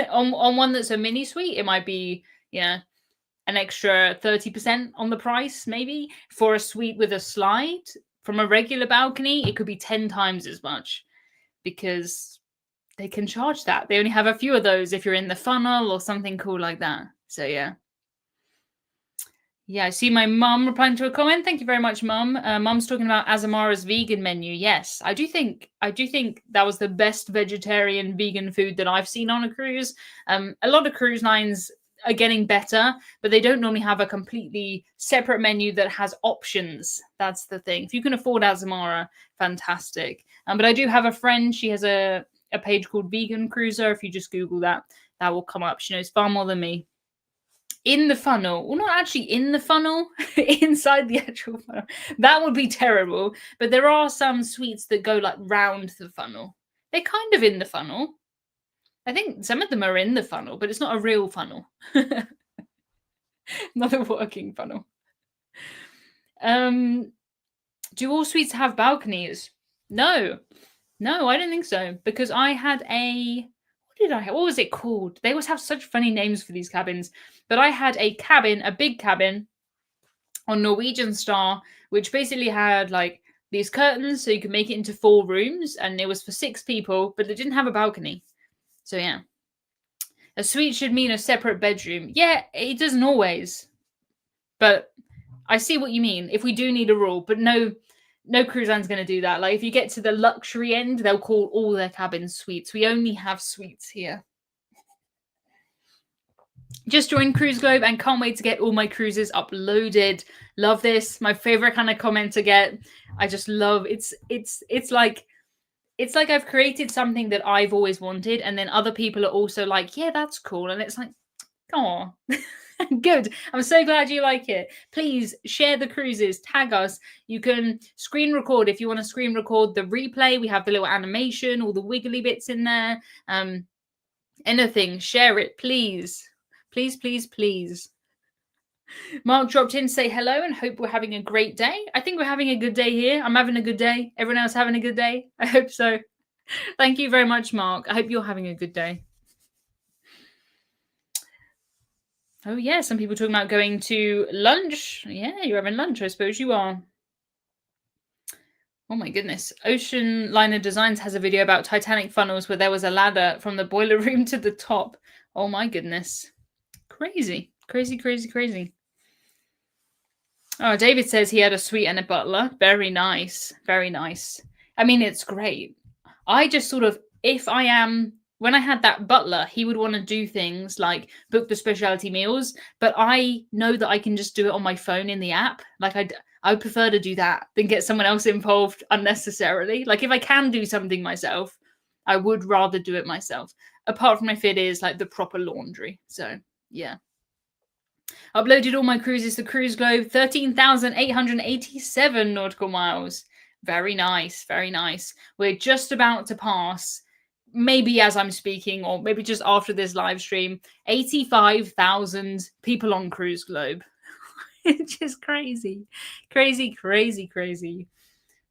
on one that's a mini suite, it might be, an extra 30% on the price, maybe. For a suite with a slide from a regular balcony, it could be 10 times as much because they can charge that. They only have a few of those if you're in the funnel or something cool like that. So yeah. Yeah, I see my mum replying to a comment. Thank you very much, Mum. Mum's talking about Azamara's vegan menu. Yes, I do think that was the best vegetarian vegan food that I've seen on a cruise. A lot of cruise lines are getting better, but they don't normally have a completely separate menu that has options. That's the thing. If you can afford Azamara, fantastic. But I do have a friend. She has a a page called Vegan Cruiser. If you just Google that, that will come up. She knows far more than me. In the funnel, well, not actually in the funnel, inside the actual funnel. That would be terrible. But there are some sweets that go like round the funnel. They're kind of in the funnel. I think some of them are in the funnel, but it's not a real funnel. Not a working funnel. Do all sweets have balconies? No, I don't think so. Because I had what was it called? They always have such funny names for these cabins. But I had a cabin, a big cabin on Norwegian Star, which basically had like these curtains so you could make it into 4 rooms, and it was for 6 people, but it didn't have a balcony. So yeah. A suite should mean a separate bedroom. Yeah, it doesn't always. But I see what you mean. If we do need a rule, but no cruise line's going to do that. Like if you get to the luxury end, they'll call all their cabins suites. We only have suites here. Just joined Cruise Globe and can't wait to get all my cruises uploaded. Love this. My favorite kind of comment to get. I just love it's like I've created something that I've always wanted, and then other people are also like, yeah, that's cool. And it's like, oh, good. I'm so glad you like it. Please share the cruises, tag us. You can screen record if you want to screen record the replay. We have the little animation, all the wiggly bits in there. Anything, share it, please. Please, please, please. Mark dropped in to say hello and hope we're having a great day. I think we're having a good day here. I'm having a good day. Everyone else having a good day? I hope so. Thank you very much, Mark. I hope you're having a good day. Oh, yeah. Some people talking about going to lunch. Yeah, you're having lunch. I suppose you are. Oh, my goodness. Ocean Liner Designs has a video about Titanic funnels where there was a ladder from the boiler room to the top. Oh, my goodness. Crazy. Crazy, crazy, crazy. Oh, David says he had a suite and a butler. Very nice. Very nice. I mean, it's great. I just sort of, when I had that butler, he would want to do things like book the specialty meals, but I know that I can just do it on my phone in the app. Like I would prefer to do that than get someone else involved unnecessarily. Like if I can do something myself, I would rather do it myself. Apart from if it is like the proper laundry. So yeah. Uploaded all my cruises to Cruise Globe, 13,887 nautical miles. Very nice, very nice. We're just about to pass, maybe as I'm speaking, or maybe just after this live stream, 85,000 people on Cruise Globe. It's just crazy. Crazy, crazy, crazy.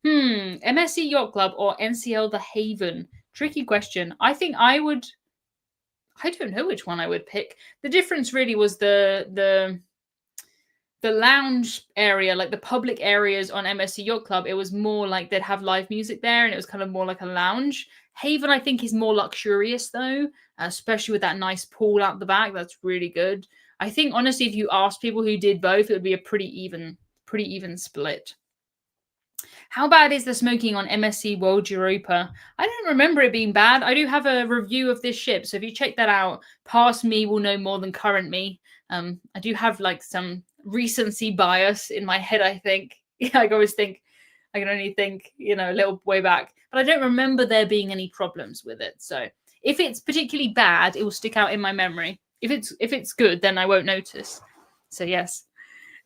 MSC Yacht Club or NCL The Haven? Tricky question. I think I don't know which one I would pick. The difference really was the lounge area, like the public areas on MSC Yacht Club. It was more like they'd have live music there, and it was kind of more like a lounge. Haven, I think, is more luxurious though, especially with that nice pool out the back. That's really good. I think honestly, if you asked people who did both, it would be a pretty even split. How bad is the smoking on MSC World Europa? I don't remember it being bad. I do have a review of this ship, so if you check that out, past me will know more than current me. I do have like some recency bias in my head, I think. Yeah, I always think, I can only think, a little way back. But I don't remember there being any problems with it. So if it's particularly bad, it will stick out in my memory. If it's good, then I won't notice. So yes.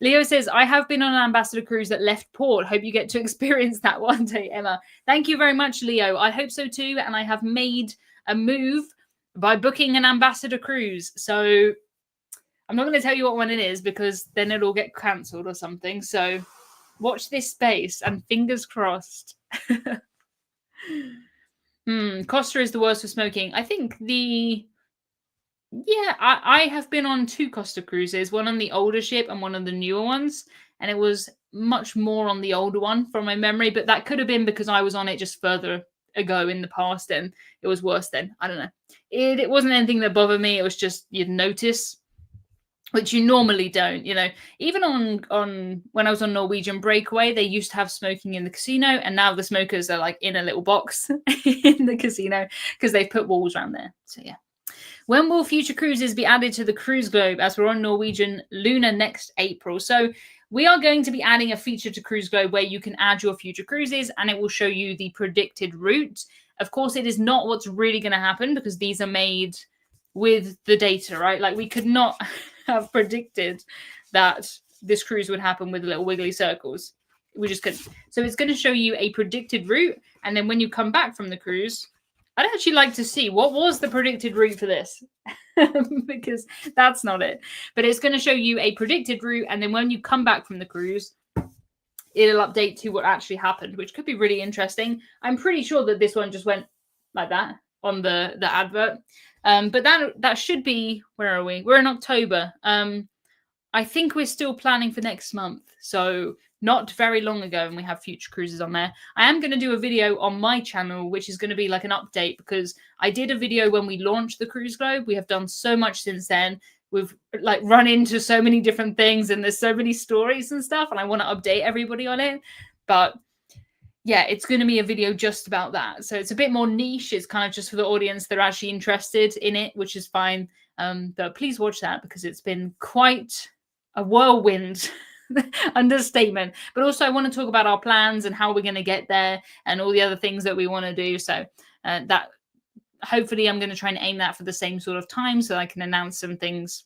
Leo says, I have been on an ambassador cruise that left port. Hope you get to experience that one day, Emma. Thank you very much, Leo. I hope so too. And I have made a move by booking an ambassador cruise. So I'm not going to tell you what one it is because then it'll get cancelled or something. So watch this space and fingers crossed. Costa is the worst for smoking. I think I have been on 2 Costa cruises, one on the older ship and one on the newer ones. And it was much more on the older one from my memory. But that could have been because I was on it just further ago in the past and it was worse then. I don't know. It wasn't anything that bothered me. It was just you'd notice, which you normally don't. Even on when I was on Norwegian Breakaway, they used to have smoking in the casino. And now the smokers are like in a little box in the casino because they've put walls around there. So yeah. When will future cruises be added to the Cruise Globe as we're on Norwegian Luna next April? So we are going to be adding a feature to Cruise Globe where you can add your future cruises and it will show you the predicted route. Of course, it is not what's really going to happen because these are made with the data, right? Like we could not have predicted that this cruise would happen with little wiggly circles. We just couldn't. So it's going to show you a predicted route. And then when you come back from the cruise, I'd actually like to see what was the predicted route for this because that's not it. But it's going to show you a predicted route. And then when you come back from the cruise, it'll update to what actually happened, which could be really interesting. I'm pretty sure that this one just went like that on the advert. But that should be, where are we? We're in October. I think we're still planning for next month. So not very long ago, and we have future cruises on there. I am going to do a video on my channel, which is going to be like an update because I did a video when we launched the Cruise Globe. We have done so much since then. We've like run into so many different things and there's so many stories and stuff, and I want to update everybody on it. But yeah, it's going to be a video just about that. So it's a bit more niche. It's kind of just for the audience that are actually interested in it, which is fine. But please watch that because it's been quite a whirlwind. Understatement. But also I want to talk about our plans and how we're going to get there and all the other things that we want to do. So that hopefully I'm going to try and aim that for the same sort of time so I can announce some things.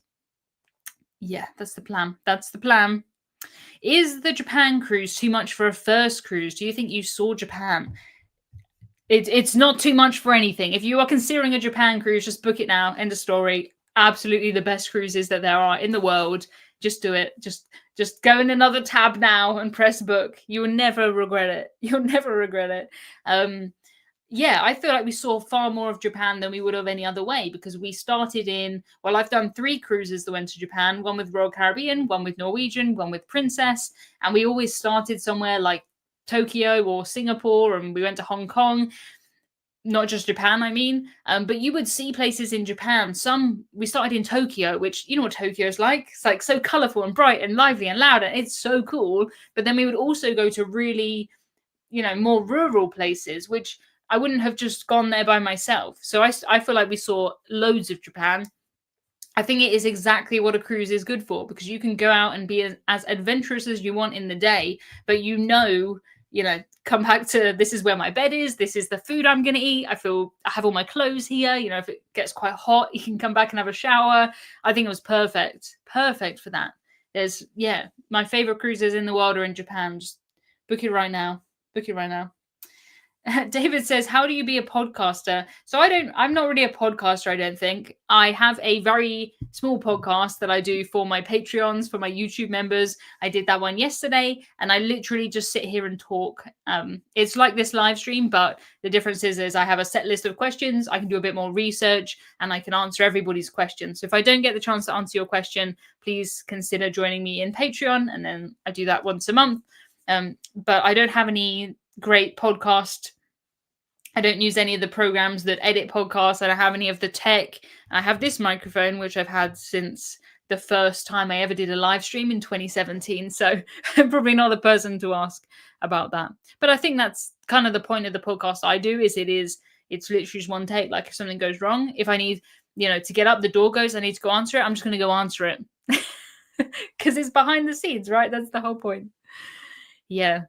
Yeah, that's the plan. That's the plan. Is the Japan cruise too much for a first cruise? Do you think you saw Japan? It's not too much for anything. If you are considering a Japan cruise, just book it now. End of story. Absolutely the best cruises that there are in the world. Just do it. Just go in another tab now and press book. You will never regret it. You'll never regret it. Yeah, I feel like we saw far more of Japan than we would have any other way because we started in, well, I've done 3 cruises that went to Japan, one with Royal Caribbean, one with Norwegian, one with Princess. And we always started somewhere like Tokyo or Singapore, and we went to Hong Kong. Not just Japan, I mean, but you would see places in Japan. We started in Tokyo, which, you know what Tokyo is like? It's like so colorful and bright and lively and loud, and it's so cool. But then we would also go to really, more rural places, which I wouldn't have just gone there by myself. So I feel like we saw loads of Japan. I think it is exactly what a cruise is good for because you can go out and be as adventurous as you want in the day, but come back to this is where my bed is. This is the food I'm going to eat. I have all my clothes here. If it gets quite hot, you can come back and have a shower. I think it was perfect. Perfect for that. My favorite cruises in the world are in Japan. Just book it right now. Book it right now. David says, how do you be a podcaster? So I'm not really a podcaster, I don't think. I have a very small podcast that I do for my Patreons, for my YouTube members. I did that one yesterday, and I literally just sit here and talk. It's like this live stream, but the difference is I have a set list of questions. I can do a bit more research, and I can answer everybody's questions. So if I don't get the chance to answer your question, please consider joining me in Patreon, and then I do that once a month. But I don't have any great podcast. I don't use any of the programs that edit podcasts. I don't have any of the tech. I have this microphone, which I've had since the first time I ever did a live stream in 2017. So I'm probably not the person to ask about that. But I think that's kind of the point of the podcast I do it's literally just one take. Like if something goes wrong, if I need, to get up, the door goes, I need to go answer it. I'm just going to go answer it because it's behind the scenes, right? That's the whole point. Yeah.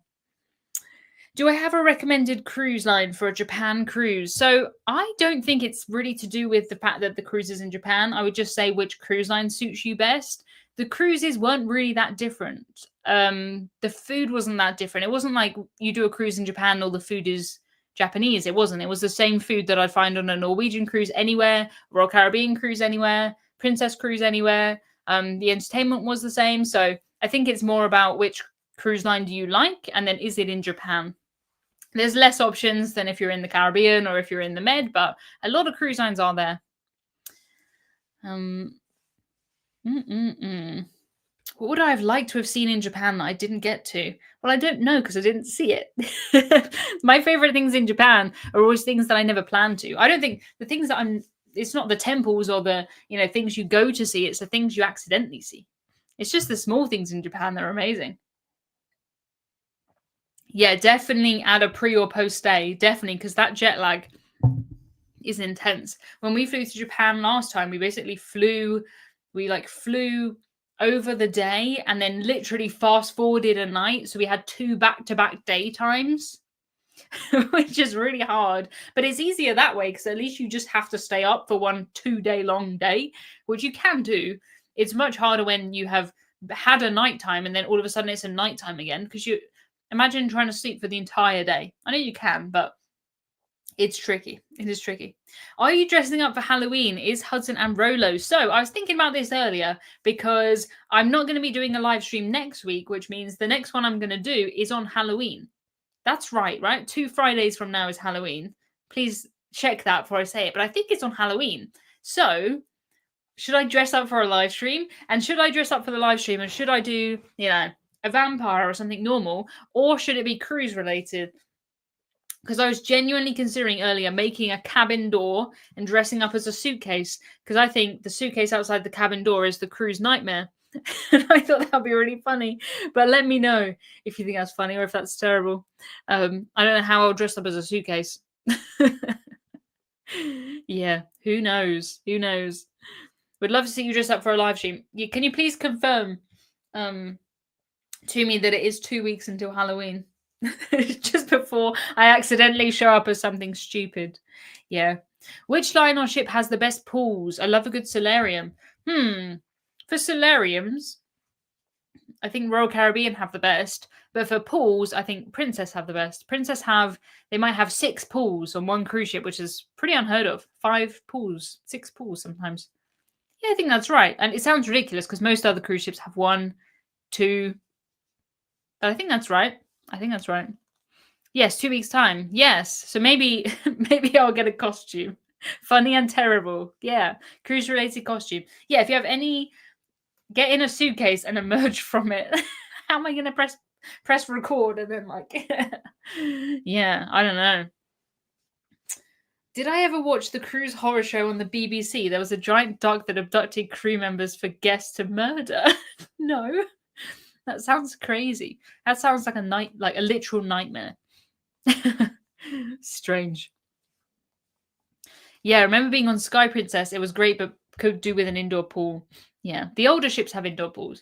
Do I have a recommended cruise line for a Japan cruise? So I don't think it's really to do with the fact that the cruise is in Japan. I would just say which cruise line suits you best. The cruises weren't really that different. The food wasn't that different. It wasn't like you do a cruise in Japan, all the food is Japanese. It wasn't. It was the same food that I'd find on a Norwegian cruise anywhere, Royal Caribbean cruise anywhere, Princess cruise anywhere. The entertainment was the same. So I think it's more about which cruise line do you like, and then is it in Japan? There's less options than if you're in the Caribbean or if you're in the Med, but a lot of cruise lines are there. What would I have liked to have seen in Japan that I didn't get to? Well, I don't know because I didn't see it. My favorite things in Japan are always things that I never planned to. I don't think the things that it's not the temples or the, things you go to see. It's the things you accidentally see. It's just the small things in Japan that are amazing. Yeah, definitely add a pre or post stay. Definitely, because that jet lag is intense. When we flew to Japan last time, we basically flew over the day and then literally fast forwarded a night. So we had 2 back-to-back day times. which is really hard. But it's easier that way because at least you just have to stay up for 2-day long day, which you can do. It's much harder when you have had a nighttime and then all of a sudden it's a nighttime again, because you imagine trying to sleep for the entire day. I know you can, but it's tricky. It is tricky. Are you dressing up for Halloween? Is Hudson and Rolo? So I was thinking about this earlier because I'm not going to be doing a live stream next week, which means the next one I'm going to do is on Halloween. That's right? 2 Fridays from now is Halloween. Please check that before I say it, but I think it's on Halloween. So should I dress up for a live stream? And should I dress up for the live stream? And should I do, a vampire or something normal? Or should it be cruise related? Because I was genuinely considering earlier making a cabin door and dressing up as a suitcase, because I think the suitcase outside the cabin door is the cruise nightmare. And I thought that'd be really funny. But let me know if you think that's funny or if that's terrible. I don't know how I'll dress up as a suitcase. Yeah, who knows? Who knows? Would love to see you dress up for a live stream. Can you please confirm to me that it is 2 weeks until Halloween? Just before I accidentally show up as something stupid. Yeah. Which line or ship has the best pools? I love a good solarium. For solariums, I think Royal Caribbean have the best. But for pools, I think Princess have the best. They might have 6 pools on one cruise ship, which is pretty unheard of. 5 pools, 6 pools sometimes. Yeah, I think that's right. And it sounds ridiculous because most other cruise ships have 1, 2. But I think that's right. Yes, 2 weeks' time. Yes. So maybe I'll get a costume. Funny and terrible. Yeah. Cruise related costume. Yeah, if you have any, get in a suitcase and emerge from it. How am I gonna press record and then yeah, I don't know. Did I ever watch the cruise horror show on the BBC? There was a giant duck that abducted crew members for guests to murder. No. That sounds crazy. That sounds like a literal nightmare. Strange. Yeah, I remember being on Sky Princess. It was great, but could do with an indoor pool. Yeah, the older ships have indoor pools.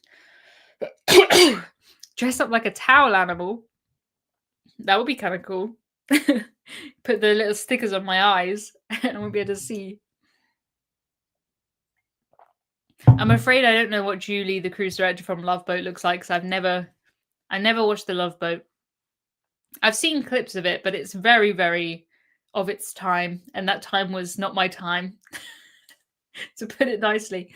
Dress up like a towel animal. That would be kind of cool. Put the little stickers on my eyes and I won't be able to see. I'm afraid I don't know what Julie, the cruise director from Love Boat, looks like because I never watched the Love Boat. I've seen clips of it, but it's very, very of its time, and that time was not my time, to put it nicely.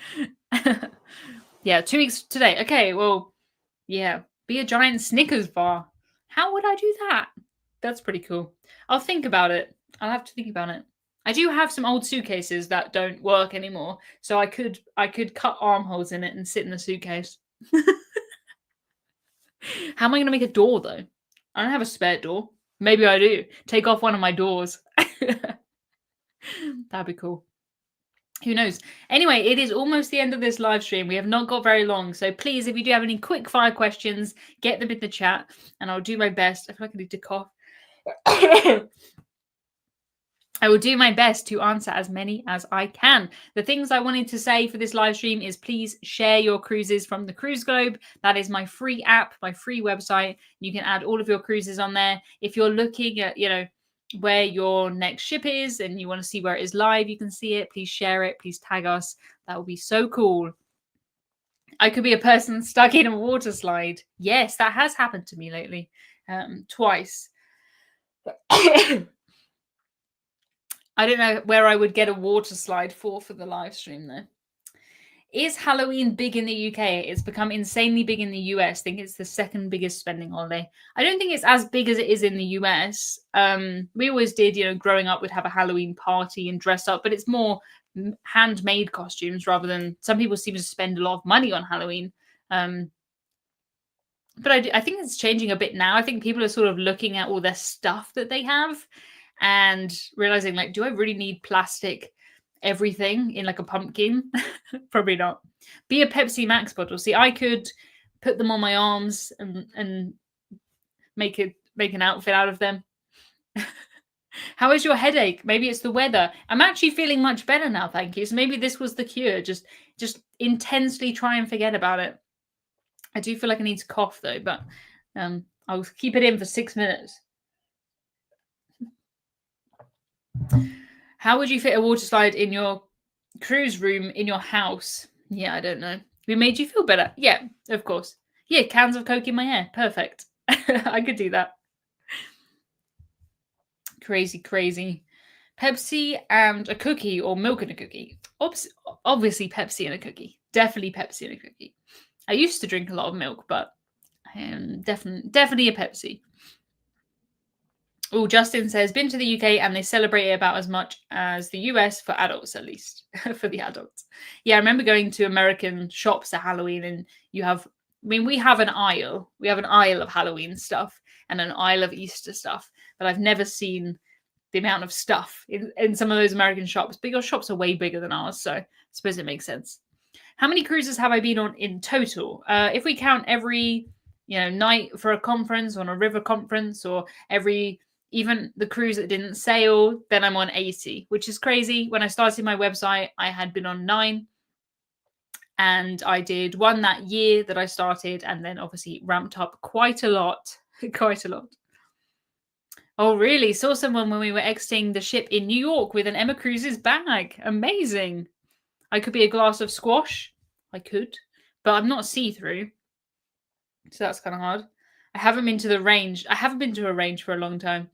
Yeah, 2 weeks today. Okay, well, yeah, be a giant Snickers bar. How would I do that? That's pretty cool. I'll think about it. I'll have to think about it. I do have some old suitcases that don't work anymore, so I could cut armholes in it and sit in the suitcase. How am I going to make a door, though? I don't have a spare door. Maybe I do. Take off one of my doors. That'd be cool. Who knows? Anyway, it is almost the end of this live stream. We have not got very long. So please, if you do have any quick fire questions, get them in the chat and I'll do my best. I feel like I need to cough. I will do my best to answer as many as I can. The things I wanted to say for this live stream is please share your cruises from the Cruise Globe. That is my free app, my free website. You can add all of your cruises on there. If you're looking at, where your next ship is and you want to see where it is live, you can see it. Please share it. Please tag us. That would be so cool. I could be a person stuck in a water slide. Yes, that has happened to me lately. Twice. I don't know where I would get a water slide for the live stream, though. Is Halloween big in the UK? It's become insanely big in the US. I think it's the second biggest spending holiday. I don't think it's as big as it is in the US. We always did, growing up, we'd have a Halloween party and dress up, but it's more handmade costumes rather than some people seem to spend a lot of money on Halloween. But I think it's changing a bit now. I think people are sort of looking at all their stuff that they have and realizing, do I really need plastic everything in a pumpkin? Probably not. Be a Pepsi Max bottle. See, I could put them on my arms and make an outfit out of them. How is your headache? Maybe it's the weather. I'm actually feeling much better now, thank you. So maybe this was the cure. Just intensely try and forget about it. I do feel like I need to cough though, but I'll keep it in for 6 minutes. How would you fit a water slide in your cruise room in your house? Yeah, I don't know. We made you feel better. Yeah, of course. Yeah, cans of Coke in my hair. Perfect. I could do that. Crazy, crazy. Pepsi and a cookie or milk and a cookie? Obviously Pepsi and a cookie. Definitely Pepsi and a cookie. I used to drink a lot of milk, but definitely a Pepsi. Oh, Justin says, been to the UK and they celebrate it about as much as the US for adults, at least for the adults. Yeah, I remember going to American shops at Halloween and we have an aisle. We have an aisle of Halloween stuff and an aisle of Easter stuff, but I've never seen the amount of stuff in some of those American shops. But your shops are way bigger than ours, so I suppose it makes sense. How many cruises have I been on in total? If we count every night for a conference, on a river conference, or even the cruise that didn't sail, then I'm on 80, which is crazy. When I started my website, I had been on 9. And I did one that year that I started, and then obviously ramped up quite a lot. Quite a lot. Oh, really? Saw someone when we were exiting the ship in New York with an Emma Cruises bag. Amazing. I could be a glass of squash. I could. But I'm not see-through. So that's kind of hard. I haven't been to the range. I haven't been to a range for a long time.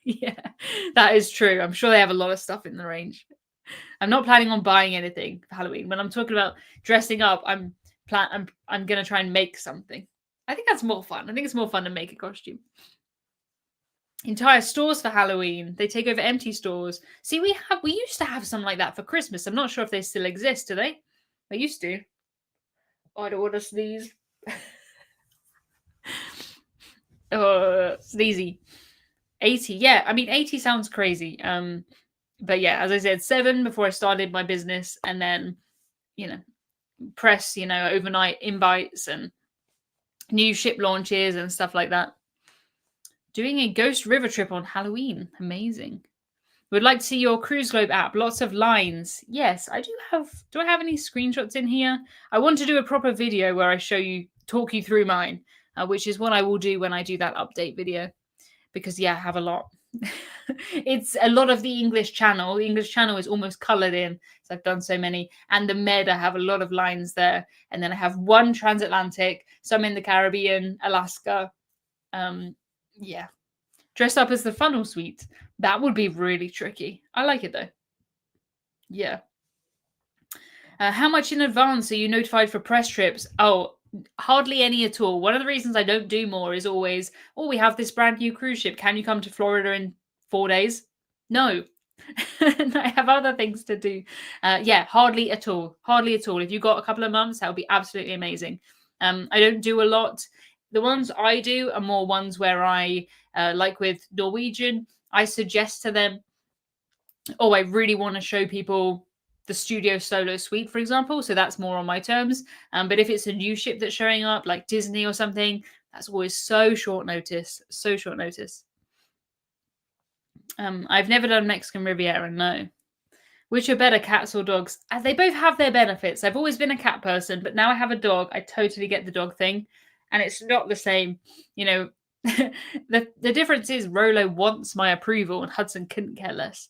Yeah, that is true. I'm sure they have a lot of stuff in the range. I'm not planning on buying anything for Halloween. When I'm talking about dressing up, I'm gonna try and make something. I think that's more fun. I think it's more fun to make a costume. Entire stores for Halloween. They take over empty stores. See, we used to have some like that for Christmas. I'm not sure if they still exist. Do they? They used to. Oh, I don't want to sneeze. Sneezy. 80. Yeah, I mean 80 sounds crazy. But yeah, as I said, 7 before I started my business, and then press overnight invites and new ship launches and stuff like that. Doing a ghost river trip on Halloween. Amazing. Would like to see your Cruise Globe app. Lots of lines. Yes, I do have. Do I have any screenshots in here? I want to do a proper video where I talk you through mine, which is what I will do when I do that update video. Because yeah, I have a lot. It's a lot of the English channel. The English channel is almost coloured in, so I've done so many. And the Med, I have a lot of lines there. And then I have one transatlantic, some in the Caribbean, Alaska. Yeah. Dress up as the funnel suite. That would be really tricky. I like it though. Yeah. How much in advance are you notified for press trips? Oh, hardly any at all. One of the reasons I don't do more is always, oh, we have this brand new cruise ship. Can you come to Florida in 4 days? No. I have other things to do. Yeah, hardly at all. Hardly at all. If you've got a couple of months, that would be absolutely amazing. I don't do a lot. The ones I do are more ones where I, like with Norwegian, I suggest to them, oh, I really want to show people the studio solo suite, for example. So that's more on my terms. But if it's a new ship that's showing up, like Disney or something, that's always so short notice. So short notice. I've never done Mexican Riviera, no. Which are better, cats or dogs? They both have their benefits. I've always been a cat person, but now I have a dog. I totally get the dog thing. And it's not the same. The difference is Rolo wants my approval and Hudson couldn't care less.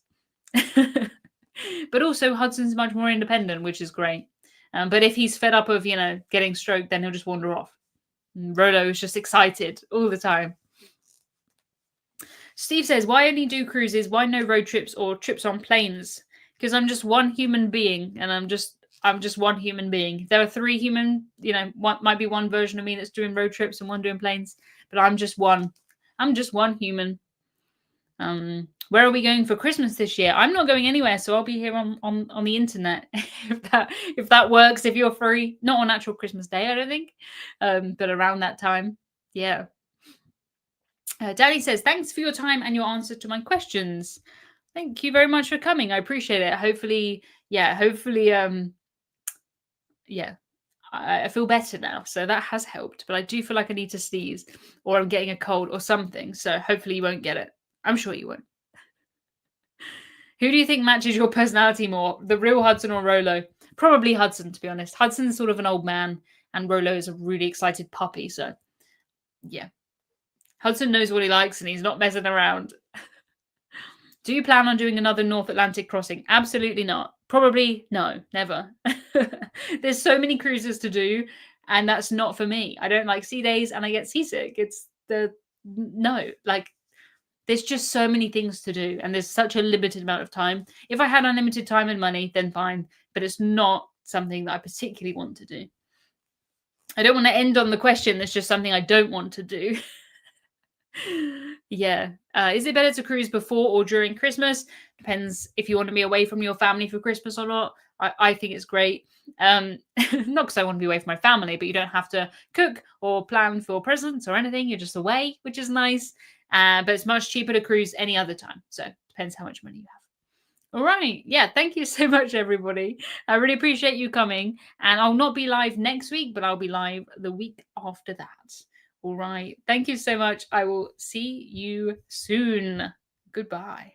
But also Hudson's much more independent, which is great. But if he's fed up of, getting stroked, then he'll just wander off. And Rolo is just excited all the time. Steve says, why only do cruises? Why no road trips or trips on planes? Because I'm just one human being, and I'm just one human being. There are 3 human, one might be one version of me that's doing road trips and one doing planes, but I'm just one. I'm just one human. Where are we going for Christmas this year? I'm not going anywhere, so I'll be here on the internet if that works. If you're free, not on actual Christmas Day, I don't think, but around that time, yeah. Danny says, thanks for your time and your answer to my questions. Thank you very much for coming. I appreciate it. Hopefully, I feel better now. So that has helped. But I do feel like I need to sneeze or I'm getting a cold or something. So hopefully you won't get it. I'm sure you won't. Who do you think matches your personality more? The real Hudson or Rolo? Probably Hudson, to be honest. Hudson's sort of an old man and Rolo is a really excited puppy. So, yeah. Hudson knows what he likes and he's not messing around. Do you plan on doing another North Atlantic crossing? Absolutely not. Probably no, never. There's so many cruises to do, and that's not for me. I don't like sea days and I get seasick. It's the no, like there's just so many things to do and there's such a limited amount of time. If I had unlimited time and money, then fine, but it's not something that I particularly want to do. I don't want to end on the question that's just something I don't want to do. Yeah. Is it better to cruise before or during Christmas? Depends if you want to be away from your family for Christmas or not. I think it's great. Not because I want to be away from my family, but you don't have to cook or plan for presents or anything. You're just away, which is nice. But it's much cheaper to cruise any other time. So depends how much money you have. All right. Yeah. Thank you so much, everybody. I really appreciate you coming. And I'll not be live next week, but I'll be live the week after that. All right. Thank you so much. I will see you soon. Goodbye.